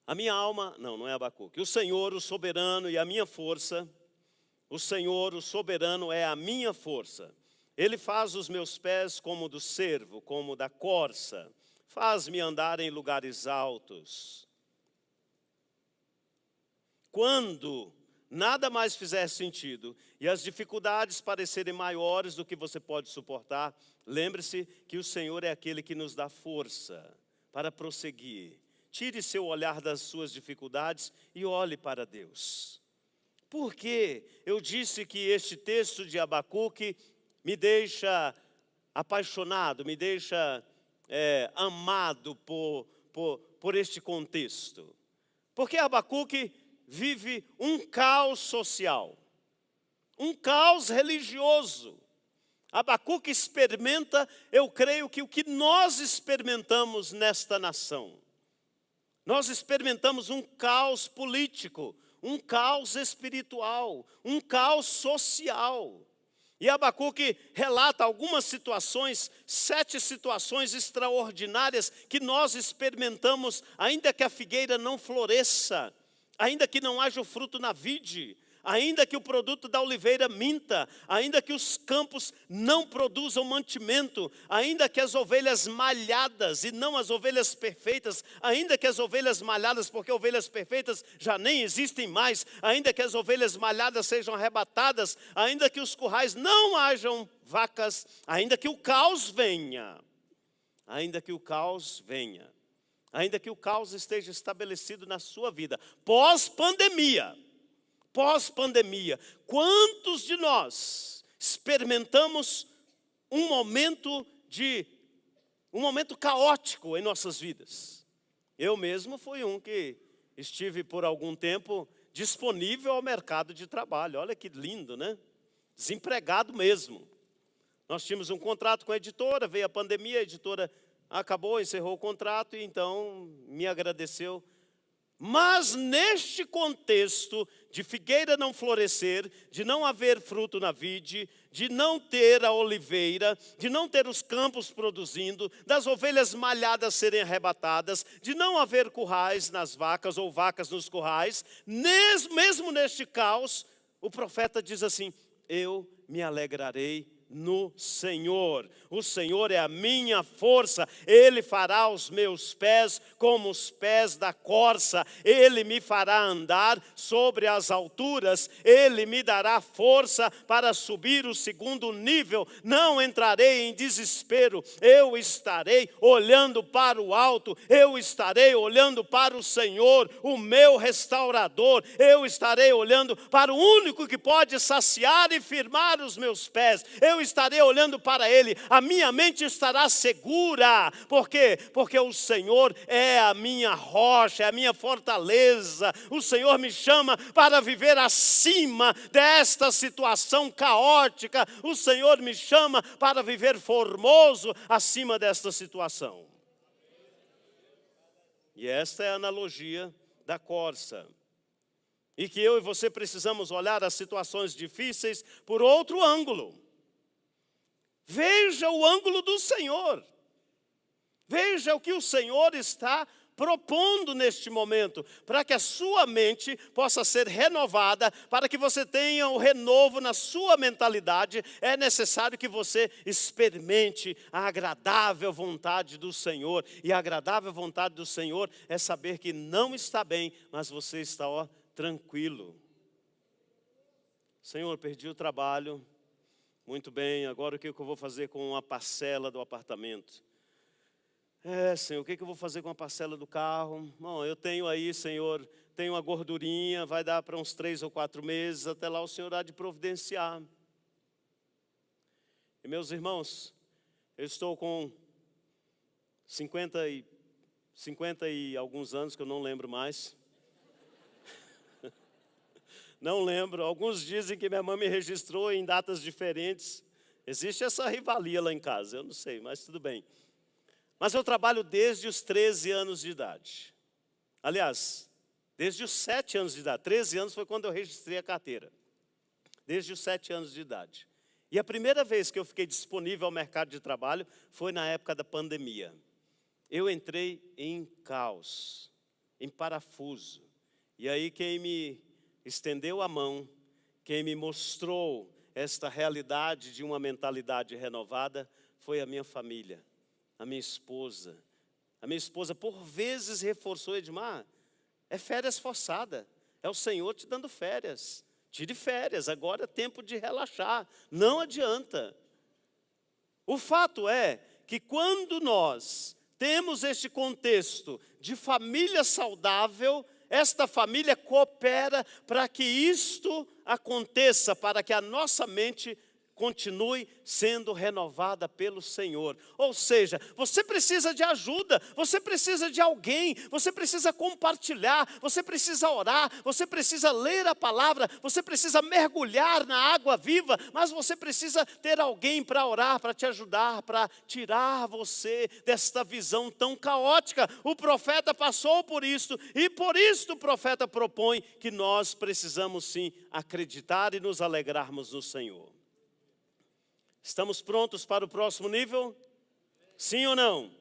A minha alma, não é Abacuque, o Senhor, o soberano e a minha força, o Senhor, o soberano é a minha força. Ele faz os meus pés como do cervo, como da corça, faz-me andar em lugares altos. Quando nada mais fizer sentido e as dificuldades parecerem maiores do que você pode suportar, lembre-se que o Senhor é aquele que nos dá força para prosseguir. Tire seu olhar das suas dificuldades e olhe para Deus. Por que eu disse que este texto de Abacuque me deixa apaixonado, me deixa amado por este contexto? Porque Abacuque vive um caos social, um caos religioso. Abacuque experimenta, eu creio que o que nós experimentamos nesta nação. Nós experimentamos um caos político, um caos espiritual, um caos social. E Abacuque relata algumas situações, 7 situações extraordinárias que nós experimentamos, ainda que a figueira não floresça, ainda que não haja o fruto na vide, ainda que o produto da oliveira minta, ainda que os campos não produzam mantimento, ainda que as ovelhas malhadas e não as ovelhas perfeitas, ainda que as ovelhas malhadas, porque ovelhas perfeitas já nem existem mais, ainda que as ovelhas malhadas sejam arrebatadas, ainda que os currais não hajam vacas, ainda que o caos venha, ainda que o caos esteja estabelecido na sua vida, pós-pandemia, quantos de nós experimentamos um momento caótico em nossas vidas? Eu mesmo fui um que estive por algum tempo disponível ao mercado de trabalho. Olha que lindo, né? Desempregado mesmo. Nós tínhamos um contrato com a editora, veio a pandemia, a editora acabou, encerrou o contrato e então me agradeceu. Mas neste contexto de figueira não florescer, de não haver fruto na vide, de não ter a oliveira, de não ter os campos produzindo, das ovelhas malhadas serem arrebatadas, de não haver currais nas vacas ou vacas nos currais, mesmo neste caos, o profeta diz assim: eu me alegrarei no Senhor. O Senhor é a minha força. Ele fará os meus pés como os pés da corça. Ele me fará andar sobre as alturas. Ele me dará força para subir o segundo nível. Não entrarei em desespero. Eu estarei olhando para o alto. Eu estarei olhando para o Senhor, o meu restaurador. Eu estarei olhando para o único que pode saciar e firmar os meus pés. Eu eu estarei olhando para Ele, a minha mente estará segura. Por quê? Porque o Senhor é a minha rocha, é a minha fortaleza. O Senhor me chama para viver acima desta situação caótica. O Senhor me chama para viver formoso acima desta situação. E esta é a analogia da corça. E que eu e você precisamos olhar as situações difíceis por outro ângulo. Veja o ângulo do Senhor. Veja o que o Senhor está propondo neste momento, para que a sua mente possa ser renovada, para que você tenha o renovo na sua mentalidade. É necessário que você experimente a agradável vontade do Senhor. E a agradável vontade do Senhor é saber que não está bem, mas você está tranquilo. Senhor, perdi o trabalho. Muito bem, agora o que eu vou fazer com a parcela do apartamento? Senhor, o que eu vou fazer com a parcela do carro? Bom, eu tenho aí, Senhor, tenho uma gordurinha, vai dar para uns 3 ou 4 meses, até lá o Senhor há de providenciar. E meus irmãos, eu estou com 50 e alguns anos, que eu não lembro mais. Não lembro, alguns dizem que minha mãe me registrou em datas diferentes. Existe essa rivalria lá em casa, eu não sei, mas tudo bem. Mas eu trabalho desde os 13 anos de idade. Aliás, desde os 7 anos de idade. 13 anos foi quando eu registrei a carteira. Desde os 7 anos de idade. E a primeira vez que eu fiquei disponível ao mercado de trabalho foi na época da pandemia. Eu entrei em caos, em parafuso. E aí quem me estendeu a mão, quem me mostrou esta realidade de uma mentalidade renovada, foi a minha família. A minha esposa. A minha esposa por vezes reforçou: Edmar, é férias forçada. É o Senhor te dando férias. Tire férias, agora é tempo de relaxar. Não adianta. O fato é que quando nós temos este contexto de família saudável, esta família coopera para que isto aconteça, para que a nossa mente continue sendo renovada pelo Senhor. Ou seja, você precisa de ajuda, você precisa de alguém, você precisa compartilhar, você precisa orar, você precisa ler a palavra, você precisa mergulhar na água viva, mas você precisa ter alguém para orar, para te ajudar, para tirar você desta visão tão caótica. O profeta passou por isso, e por isso o profeta propõe que nós precisamos sim acreditar e nos alegrarmos no Senhor. Estamos prontos para o próximo nível? Sim ou não?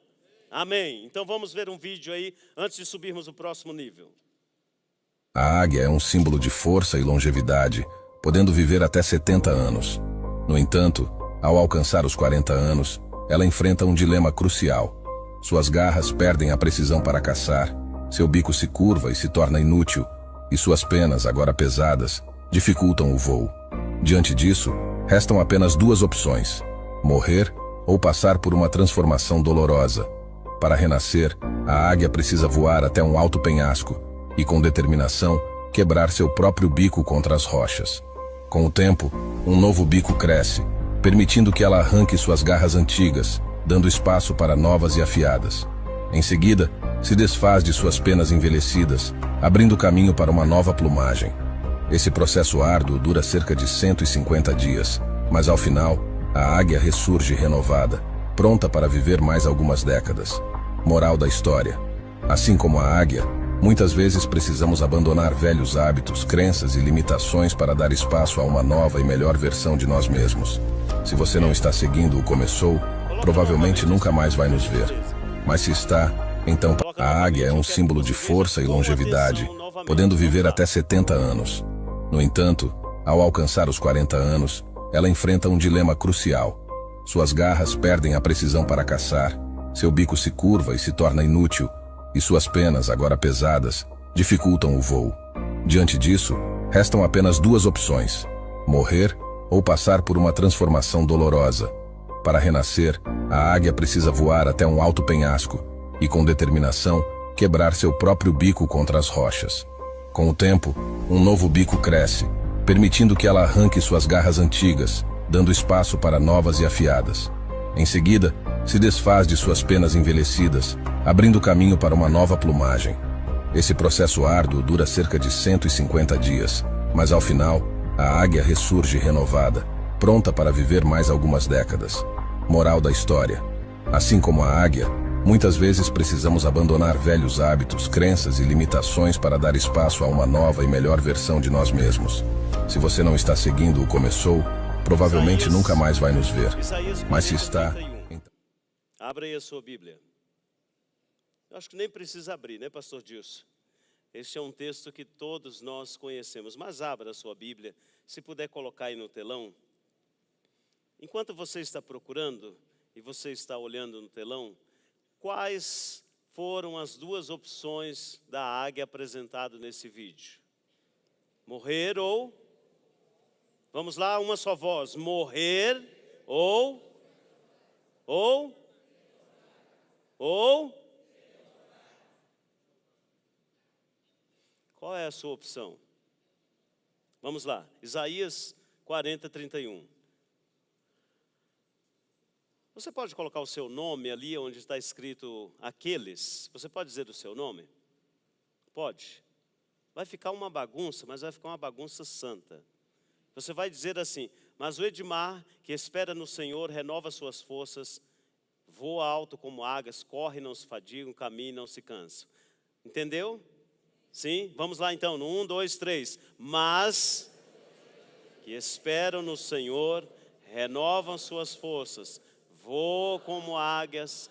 Amém. Então vamos ver um vídeo aí antes de subirmos o próximo nível. A águia é um símbolo de força e longevidade, podendo viver até 70 anos. No entanto, ao alcançar os 40 anos, ela enfrenta um dilema crucial. Suas garras perdem a precisão para caçar, seu bico se curva e se torna inútil, e suas penas, agora pesadas, dificultam o voo. Diante disso, restam apenas 2 opções: morrer ou passar por uma transformação dolorosa. Para renascer, a águia precisa voar até um alto penhasco e, com determinação, quebrar seu próprio bico contra as rochas. Com o tempo, um novo bico cresce, permitindo que ela arranque suas garras antigas, dando espaço para novas e afiadas. Em seguida, se desfaz de suas penas envelhecidas, abrindo caminho para uma nova plumagem. Esse processo árduo dura cerca de 150 dias, mas ao final, a águia ressurge renovada, pronta para viver mais algumas décadas. Moral da história: assim como a águia, muitas vezes precisamos abandonar velhos hábitos, crenças e limitações para dar espaço a uma nova e melhor versão de nós mesmos. Se você não está seguindo o Começou, provavelmente nunca mais vai nos ver. Mas se está, então a águia é um símbolo de força e longevidade, podendo viver até 70 anos. No entanto, ao alcançar os 40 anos, ela enfrenta um dilema crucial. Suas garras perdem a precisão para caçar, seu bico se curva e se torna inútil, e suas penas, agora pesadas, dificultam o voo. Diante disso, restam apenas 2 opções: morrer ou passar por uma transformação dolorosa. Para renascer, a águia precisa voar até um alto penhasco e, com determinação, quebrar seu próprio bico contra as rochas. Com o tempo, um novo bico cresce, permitindo que ela arranque suas garras antigas, dando espaço para novas e afiadas. Em seguida, se desfaz de suas penas envelhecidas, abrindo caminho para uma nova plumagem. Esse processo árduo dura cerca de 150 dias, mas ao final, a águia ressurge renovada, pronta para viver mais algumas décadas. Moral da história: assim como a águia, muitas vezes precisamos abandonar velhos hábitos, crenças e limitações para dar espaço a uma nova e melhor versão de nós mesmos. Se você não está seguindo o Começou, provavelmente nunca mais vai nos ver. Mas se está... Abra aí a sua Bíblia. Eu acho que nem precisa abrir, né, pastor Dilson? Este é um texto que todos nós conhecemos, mas abra a sua Bíblia, se puder colocar aí no telão. Enquanto você está procurando e você está olhando no telão, quais foram as duas opções da águia apresentado nesse vídeo? Morrer ou... Vamos lá, uma só voz. Morrer ou... Qual é a sua opção? Vamos lá, Isaías 40, 31. Você pode colocar o seu nome ali onde está escrito aqueles? Você pode dizer o seu nome? Pode. Vai ficar uma bagunça, mas vai ficar uma bagunça santa. Você vai dizer assim: mas o Edmar, que espera no Senhor, renova suas forças, voa alto como águias, corre e não se fadiga, caminha e não se cansa. Entendeu? Sim? Vamos lá então, no 1, 2, 3. Mas que esperam no Senhor, renovam suas forças, voam como águias,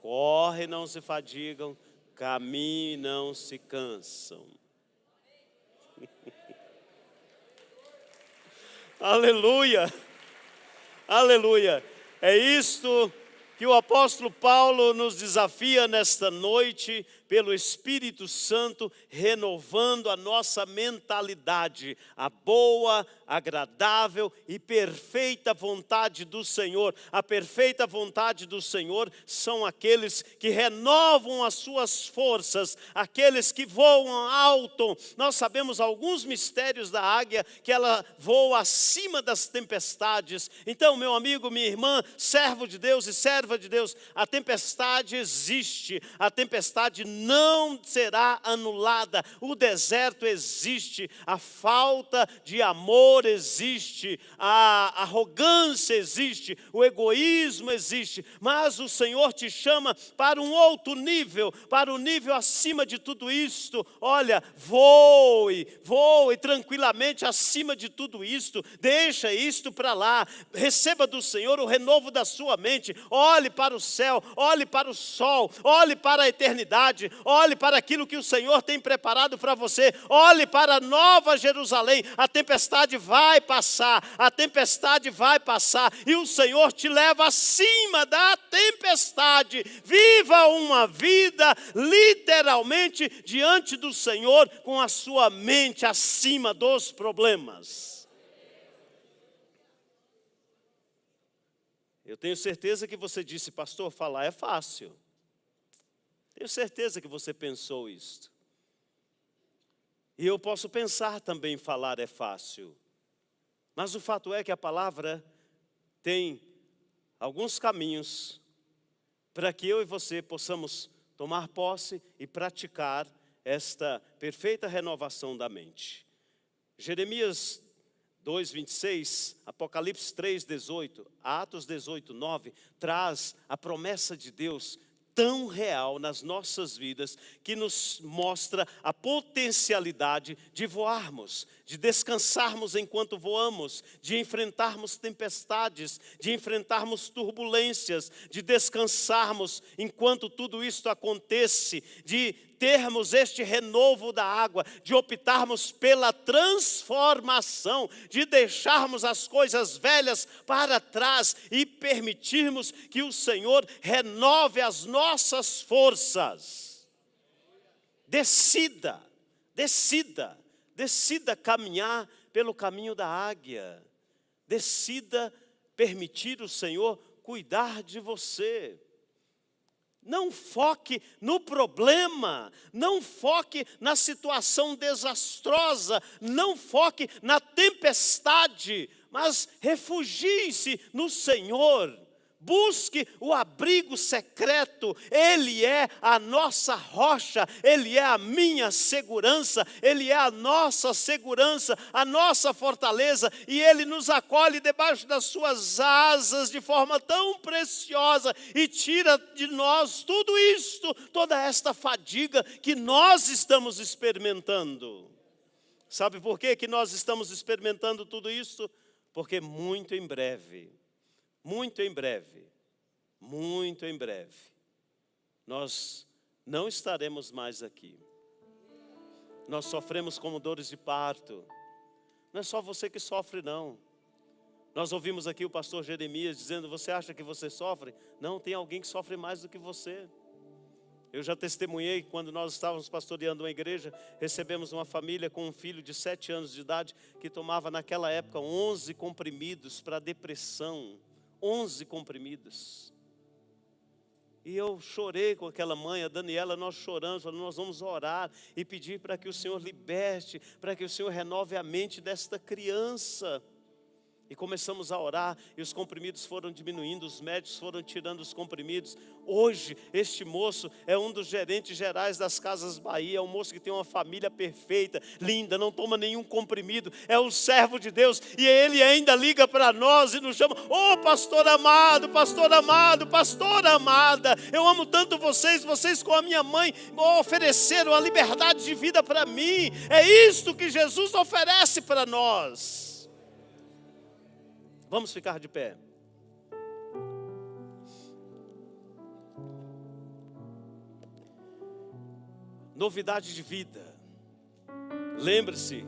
correm e não se fadigam, caminham e não se cansam. Aleluia, aleluia. É isto que o apóstolo Paulo nos desafia nesta noite, pelo Espírito Santo, renovando a nossa mentalidade, a boa, agradável e perfeita vontade do Senhor. A perfeita vontade do Senhor são aqueles que renovam as suas forças, aqueles que voam alto. Nós sabemos alguns mistérios da águia, que ela voa acima das tempestades. Então, meu amigo, minha irmã, servo de Deus e serva de Deus, a tempestade existe, a tempestade não será anulada, o deserto existe, a falta de amor existe, a arrogância existe, o egoísmo existe, mas o Senhor te chama para um outro nível, para um nível acima de tudo isto. Olha, voe tranquilamente acima de tudo isto, deixa isto para lá, receba do Senhor o renovo da sua mente, olhe para o céu, olhe para o sol, olhe para a eternidade, olhe para aquilo que o Senhor tem preparado para você, olhe para a nova Jerusalém. A tempestade vai passar, a tempestade vai passar, e o Senhor te leva acima da tempestade. Viva uma vida literalmente diante do Senhor, com a sua mente acima dos problemas. Eu tenho certeza que você disse: pastor, falar é fácil. Tenho certeza que você pensou isto. E eu posso pensar também, falar é fácil. Mas o fato é que a palavra tem alguns caminhos para que eu e você possamos tomar posse e praticar esta perfeita renovação da mente. Jeremias 2:26, Apocalipse 3:18, Atos 18:9, traz a promessa de Deus tão real nas nossas vidas, que nos mostra a potencialidade de voarmos, de descansarmos enquanto voamos, de enfrentarmos tempestades, de enfrentarmos turbulências, de descansarmos enquanto tudo isto acontece, de termos este renovo da água, de optarmos pela transformação, de deixarmos as coisas velhas para trás e permitirmos que o Senhor renove as nossas forças. Decida caminhar pelo caminho da águia. Decida permitir o Senhor cuidar de você. Não foque no problema, não foque na situação desastrosa, não foque na tempestade, mas refugie-se no Senhor. Busque o abrigo secreto, Ele é a nossa rocha, Ele é a minha segurança, Ele é a nossa segurança, a nossa fortaleza, e Ele nos acolhe debaixo das suas asas de forma tão preciosa e tira de nós tudo isto, toda esta fadiga que nós estamos experimentando. Sabe por que nós estamos experimentando tudo isso? Porque muito em breve, nós não estaremos mais aqui. Nós sofremos como dores de parto. Não é só você que sofre, não. Nós ouvimos aqui o pastor Jeremias dizendo: você acha que você sofre? Não, tem alguém que sofre mais do que você. Eu já testemunhei, quando nós estávamos pastoreando uma igreja, recebemos uma família com um filho de 7 anos de idade, que tomava naquela época 11 comprimidos para depressão. 11 comprimidos. E eu chorei com aquela mãe, a Daniela, nós choramos, falando: nós vamos orar e pedir para que o Senhor liberte, para que o Senhor renove a mente desta criança. E começamos a orar, e os comprimidos foram diminuindo, os médicos foram tirando os comprimidos. Hoje, este moço é um dos gerentes gerais das Casas Bahia, é um moço que tem uma família perfeita, linda, não toma nenhum comprimido, é um servo de Deus, e ele ainda liga para nós e nos chama: ô pastor amado, pastora amada, eu amo tanto vocês, vocês com a minha mãe ofereceram a liberdade de vida para mim. É isto que Jesus oferece para nós. Vamos ficar de pé. Novidade de vida. Lembre-se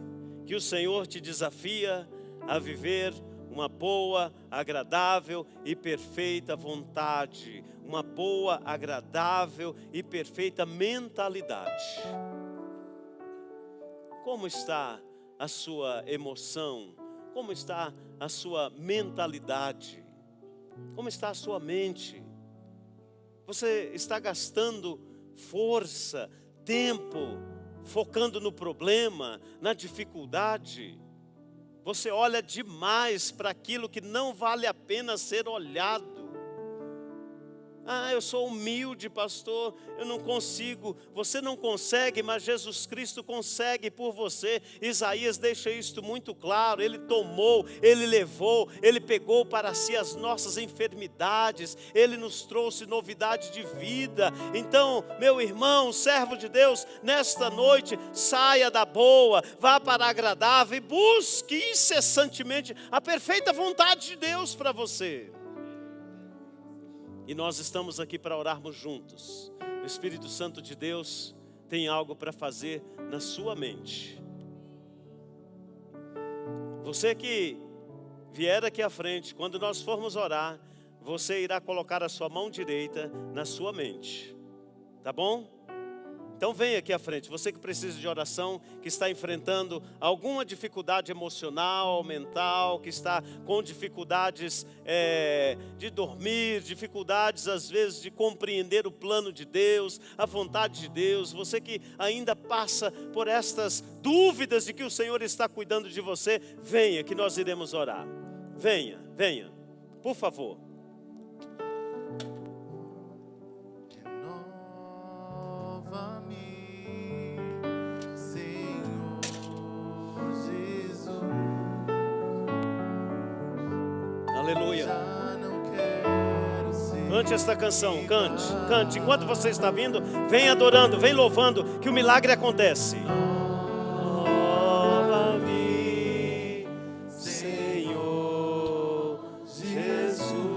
que o Senhor te desafia a viver uma boa, agradável e perfeita vontade. Uma boa, agradável e perfeita mentalidade. Como está a sua emoção? Como está a sua mentalidade? Como está a sua mente? Você está gastando força, tempo, focando no problema, na dificuldade? Você olha demais para aquilo que não vale a pena ser olhado. Ah, eu sou humilde, pastor, eu não consigo. Você não consegue, mas Jesus Cristo consegue por você. Isaías deixa isto muito claro. Ele tomou, Ele levou, Ele pegou para si as nossas enfermidades. Ele nos trouxe novidade de vida. Então, meu irmão, servo de Deus, nesta noite, saia da boa, vá para a agradável e busque incessantemente a perfeita vontade de Deus para você. E nós estamos aqui para orarmos juntos. O Espírito Santo de Deus tem algo para fazer na sua mente. Você que vier aqui à frente, quando nós formos orar, você irá colocar a sua mão direita na sua mente. Tá bom? Então vem aqui à frente, você que precisa de oração, que está enfrentando alguma dificuldade emocional, mental, que está com dificuldades de dormir, dificuldades às vezes de compreender o plano de Deus, a vontade de Deus. Você que ainda passa por estas dúvidas de que o Senhor está cuidando de você, venha que nós iremos orar. Venha, por favor. Aleluia. Cante esta canção, cante. Enquanto você está vindo, vem adorando, vem louvando, que o milagre acontece. Renova-me, Senhor Jesus.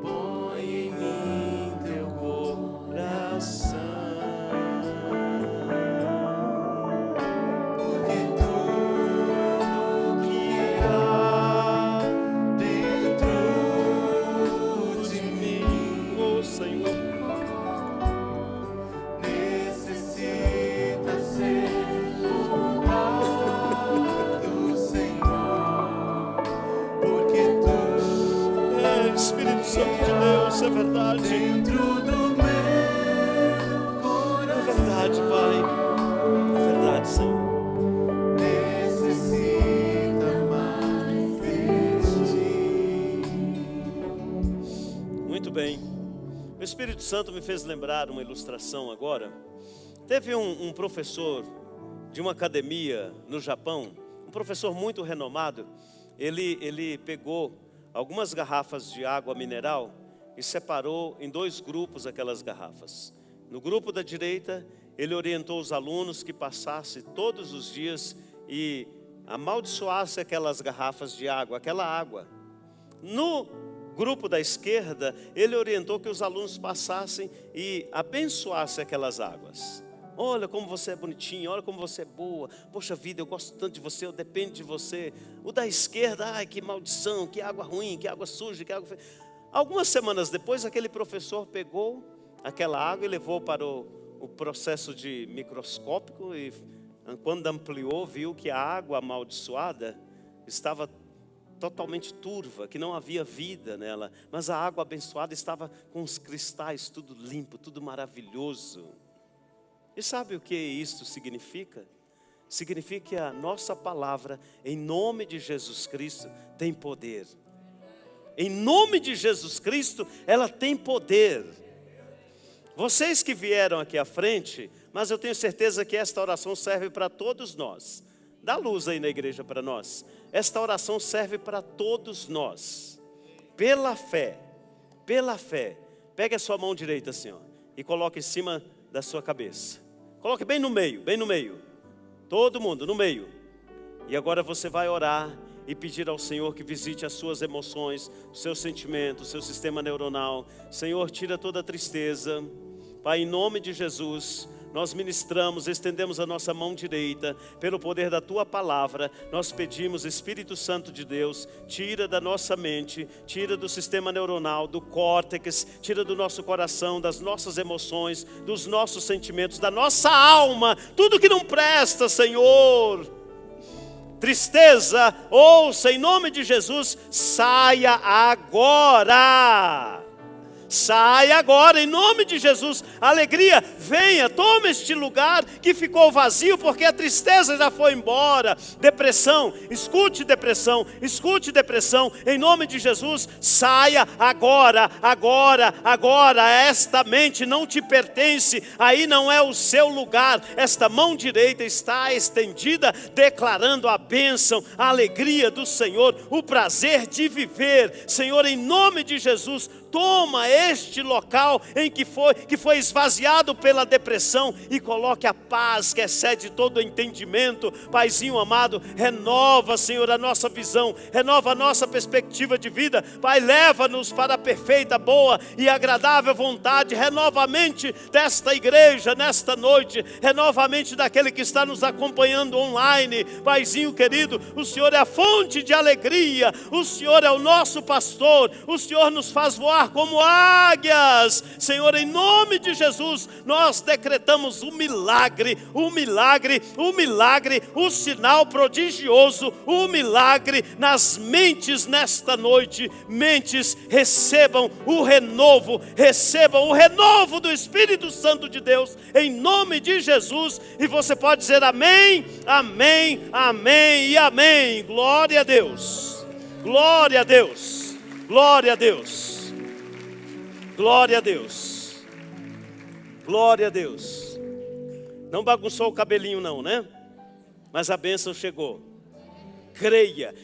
Põe em mim teu coração. Senhor, Espírito Santo me fez lembrar uma ilustração agora. Teve um professor de uma academia no Japão, um professor muito renomado. Ele pegou algumas garrafas de água mineral e separou em 2 grupos aquelas garrafas. No grupo da direita, ele orientou os alunos que passassem todos os dias e amaldiçoasse aquelas garrafas de água, aquela água. No grupo da esquerda, ele orientou que os alunos passassem e abençoassem aquelas águas. Olha como você é bonitinho, olha como você é boa. Poxa vida, eu gosto tanto de você, eu dependo de você. O da esquerda, ai que maldição, que água ruim, que água suja, que água feia. Algumas semanas depois, aquele professor pegou aquela água e levou para o processo de microscópico. E quando ampliou, viu que a água amaldiçoada estava totalmente turva, que não havia vida nela. Mas a água abençoada estava com os cristais, tudo limpo, tudo maravilhoso. E sabe o que isso significa? Significa que a nossa palavra, em nome de Jesus Cristo, tem poder. Em nome de Jesus Cristo, ela tem poder. Vocês que vieram aqui à frente, mas eu tenho certeza que esta oração serve para todos nós. Dá luz aí na igreja para nós. Esta oração serve para todos nós. Pela fé, pegue a sua mão direita assim, ó, e coloque em cima da sua cabeça. Coloque bem no meio. Todo mundo no meio. E agora você vai orar e pedir ao Senhor que visite as suas emoções, os seus sentimentos, o seu sistema neuronal. Senhor, tira toda a tristeza. Pai, em nome de Jesus, nós ministramos, estendemos a nossa mão direita, pelo poder da Tua palavra, nós pedimos, Espírito Santo de Deus, tira da nossa mente, tira do sistema neuronal, do córtex, tira do nosso coração, das nossas emoções, dos nossos sentimentos, da nossa alma, tudo que não presta, Senhor. Tristeza, ouça, em nome de Jesus, saia agora. Saia agora, em nome de Jesus. Alegria, venha, toma este lugar que ficou vazio, porque a tristeza já foi embora. Depressão, escute depressão, em nome de Jesus, saia agora. Esta mente não te pertence, aí não é o seu lugar. Esta mão direita está estendida, declarando a bênção, a alegria do Senhor, o prazer de viver. Senhor, em nome de Jesus, toma este local em que foi esvaziado pela depressão e coloque a paz que excede todo o entendimento. Paizinho amado, renova, Senhor, a nossa visão, renova a nossa perspectiva de vida. Pai, leva-nos para a perfeita, boa e agradável vontade. Renova a mente desta igreja nesta noite, renova a mente daquele que está nos acompanhando online. Paizinho querido, o Senhor é a fonte de alegria, o Senhor é o nosso pastor, o Senhor nos faz voar como águias. Senhor, em nome de Jesus, nós decretamos o milagre, o sinal prodigioso, o milagre nas mentes nesta noite. Mentes, recebam o renovo do Espírito Santo de Deus, em nome de Jesus. E você pode dizer amém, amém, amém e amém. Glória a Deus, glória a Deus, glória a Deus. Glória a Deus, glória a Deus. Não bagunçou o cabelinho não, né? Mas a bênção chegou. Creia.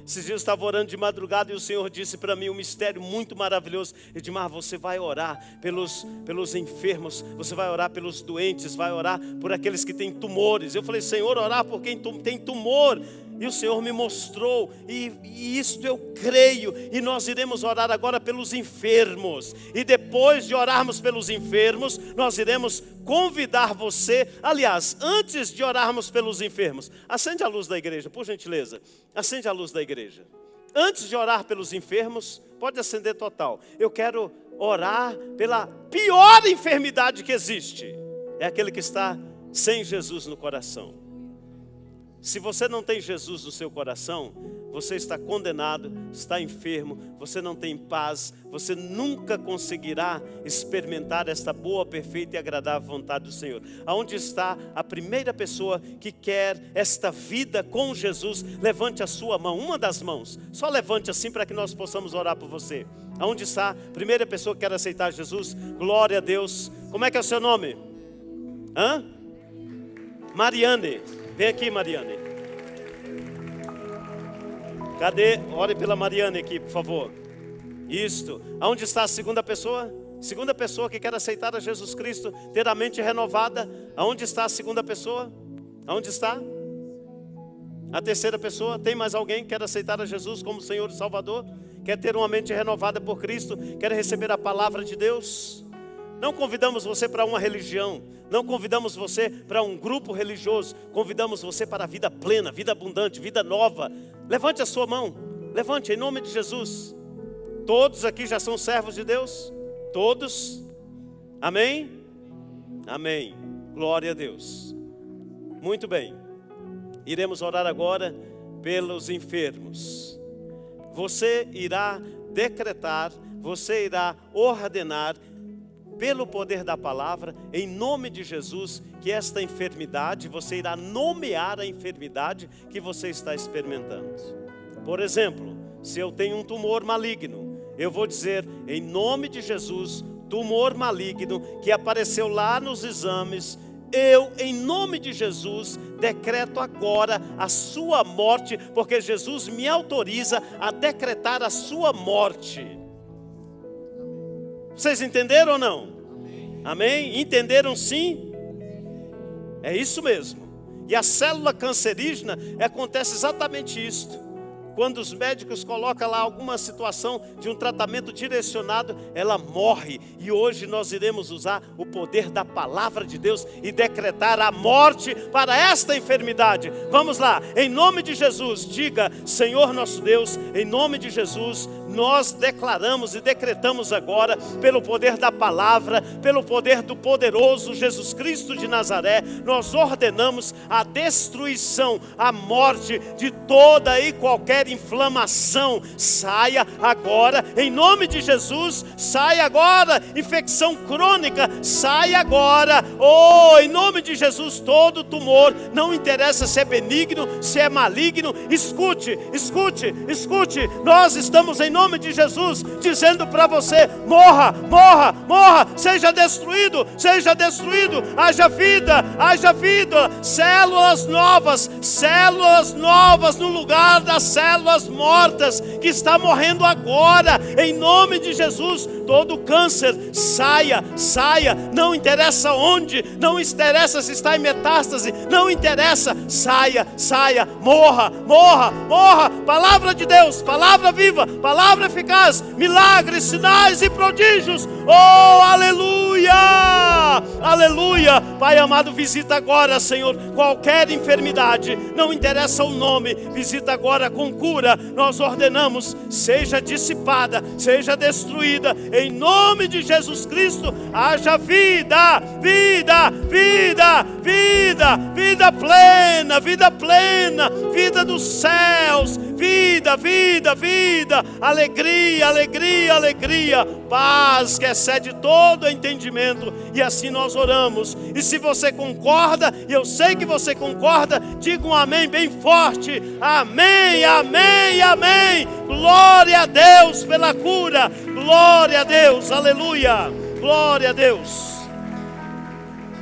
Esses dias eu estava orando de madrugada e o Senhor disse para mim um mistério muito maravilhoso. Edmar, você vai orar pelos enfermos, você vai orar pelos doentes, vai orar por aqueles que têm tumores. Eu falei, Senhor, orar por quem tem tumor. E o Senhor me mostrou, e isto eu creio, e nós iremos orar agora pelos enfermos, e depois de orarmos pelos enfermos, nós iremos convidar você, aliás, antes de orarmos pelos enfermos, acende a luz da igreja, por gentileza, acende a luz da igreja. Antes de orar pelos enfermos, pode acender total, eu quero orar pela pior enfermidade que existe, é aquele que está sem Jesus no coração. Se você não tem Jesus no seu coração, você está condenado, está enfermo, você não tem paz, você nunca conseguirá experimentar esta boa, perfeita e agradável vontade do Senhor. Aonde está a primeira pessoa que quer esta vida com Jesus? Levante a sua mão, uma das mãos, só levante assim para que nós possamos orar por você. Aonde está a primeira pessoa que quer aceitar Jesus? Glória a Deus. Como é que é o seu nome? Mariane. Vem aqui, Mariane. Cadê? Ore pela Mariane aqui, por favor. Isto. Aonde está a segunda pessoa? Segunda pessoa que quer aceitar a Jesus Cristo, ter a mente renovada. Aonde está a segunda pessoa? Aonde está? A terceira pessoa. Tem mais alguém que quer aceitar a Jesus como Senhor e Salvador? Quer ter uma mente renovada por Cristo? Quer receber a palavra de Deus? Não convidamos você para uma religião, não convidamos você para um grupo religioso, convidamos você para a vida plena, vida abundante, vida nova. Levante a sua mão, levante em nome de Jesus. Todos aqui já são servos de Deus? Todos? Amém? Amém. Glória a Deus. Muito bem. Iremos orar agora pelos enfermos. Você irá decretar, você irá ordenar, pelo poder da palavra, em nome de Jesus, que esta enfermidade, você irá nomear a enfermidade que você está experimentando. Por exemplo, se eu tenho um tumor maligno, eu vou dizer, em nome de Jesus, tumor maligno que apareceu lá nos exames, eu, em nome de Jesus, decreto agora a sua morte, porque Jesus me autoriza a decretar a sua morte. Vocês entenderam ou não? Amém? Entenderam sim? É isso mesmo. E a célula cancerígena acontece exatamente isto. Quando os médicos colocam lá alguma situação de um tratamento direcionado, ela morre. E hoje nós iremos usar o poder da palavra de Deus e decretar a morte para esta enfermidade. Vamos lá, em nome de Jesus, diga: Senhor nosso Deus, em nome de Jesus, nós declaramos e decretamos agora, pelo poder da palavra, pelo poder do poderoso Jesus Cristo de Nazaré, nós ordenamos a destruição, a morte de toda e qualquer inflamação. Saia agora, em nome de Jesus, saia agora, infecção crônica, saia agora, em nome de Jesus, todo tumor, não interessa se é benigno, se é maligno, escute, escute, escute, nós estamos em nome de Jesus, dizendo para você: morra, morra, morra, seja destruído, haja vida, células novas no lugar das células mortas, que está morrendo agora, em nome de Jesus. Todo câncer, saia, não interessa onde, não interessa se está em metástase, não interessa, saia, morra, palavra de Deus, palavra viva, palavra eficaz, milagres, sinais e prodígios, aleluia, aleluia. Pai amado, visita agora, Senhor, qualquer enfermidade, não interessa o nome, visita agora com cura, nós ordenamos, seja dissipada, seja destruída, em nome de Jesus Cristo. Haja vida plena, vida dos céus, vida, alegria, paz que excede todo entendimento. E assim nós oramos. E se você concorda, e eu sei que você concorda, diga um amém bem forte. Amém. Glória a Deus pela cura, glória a Deus, aleluia, glória a Deus.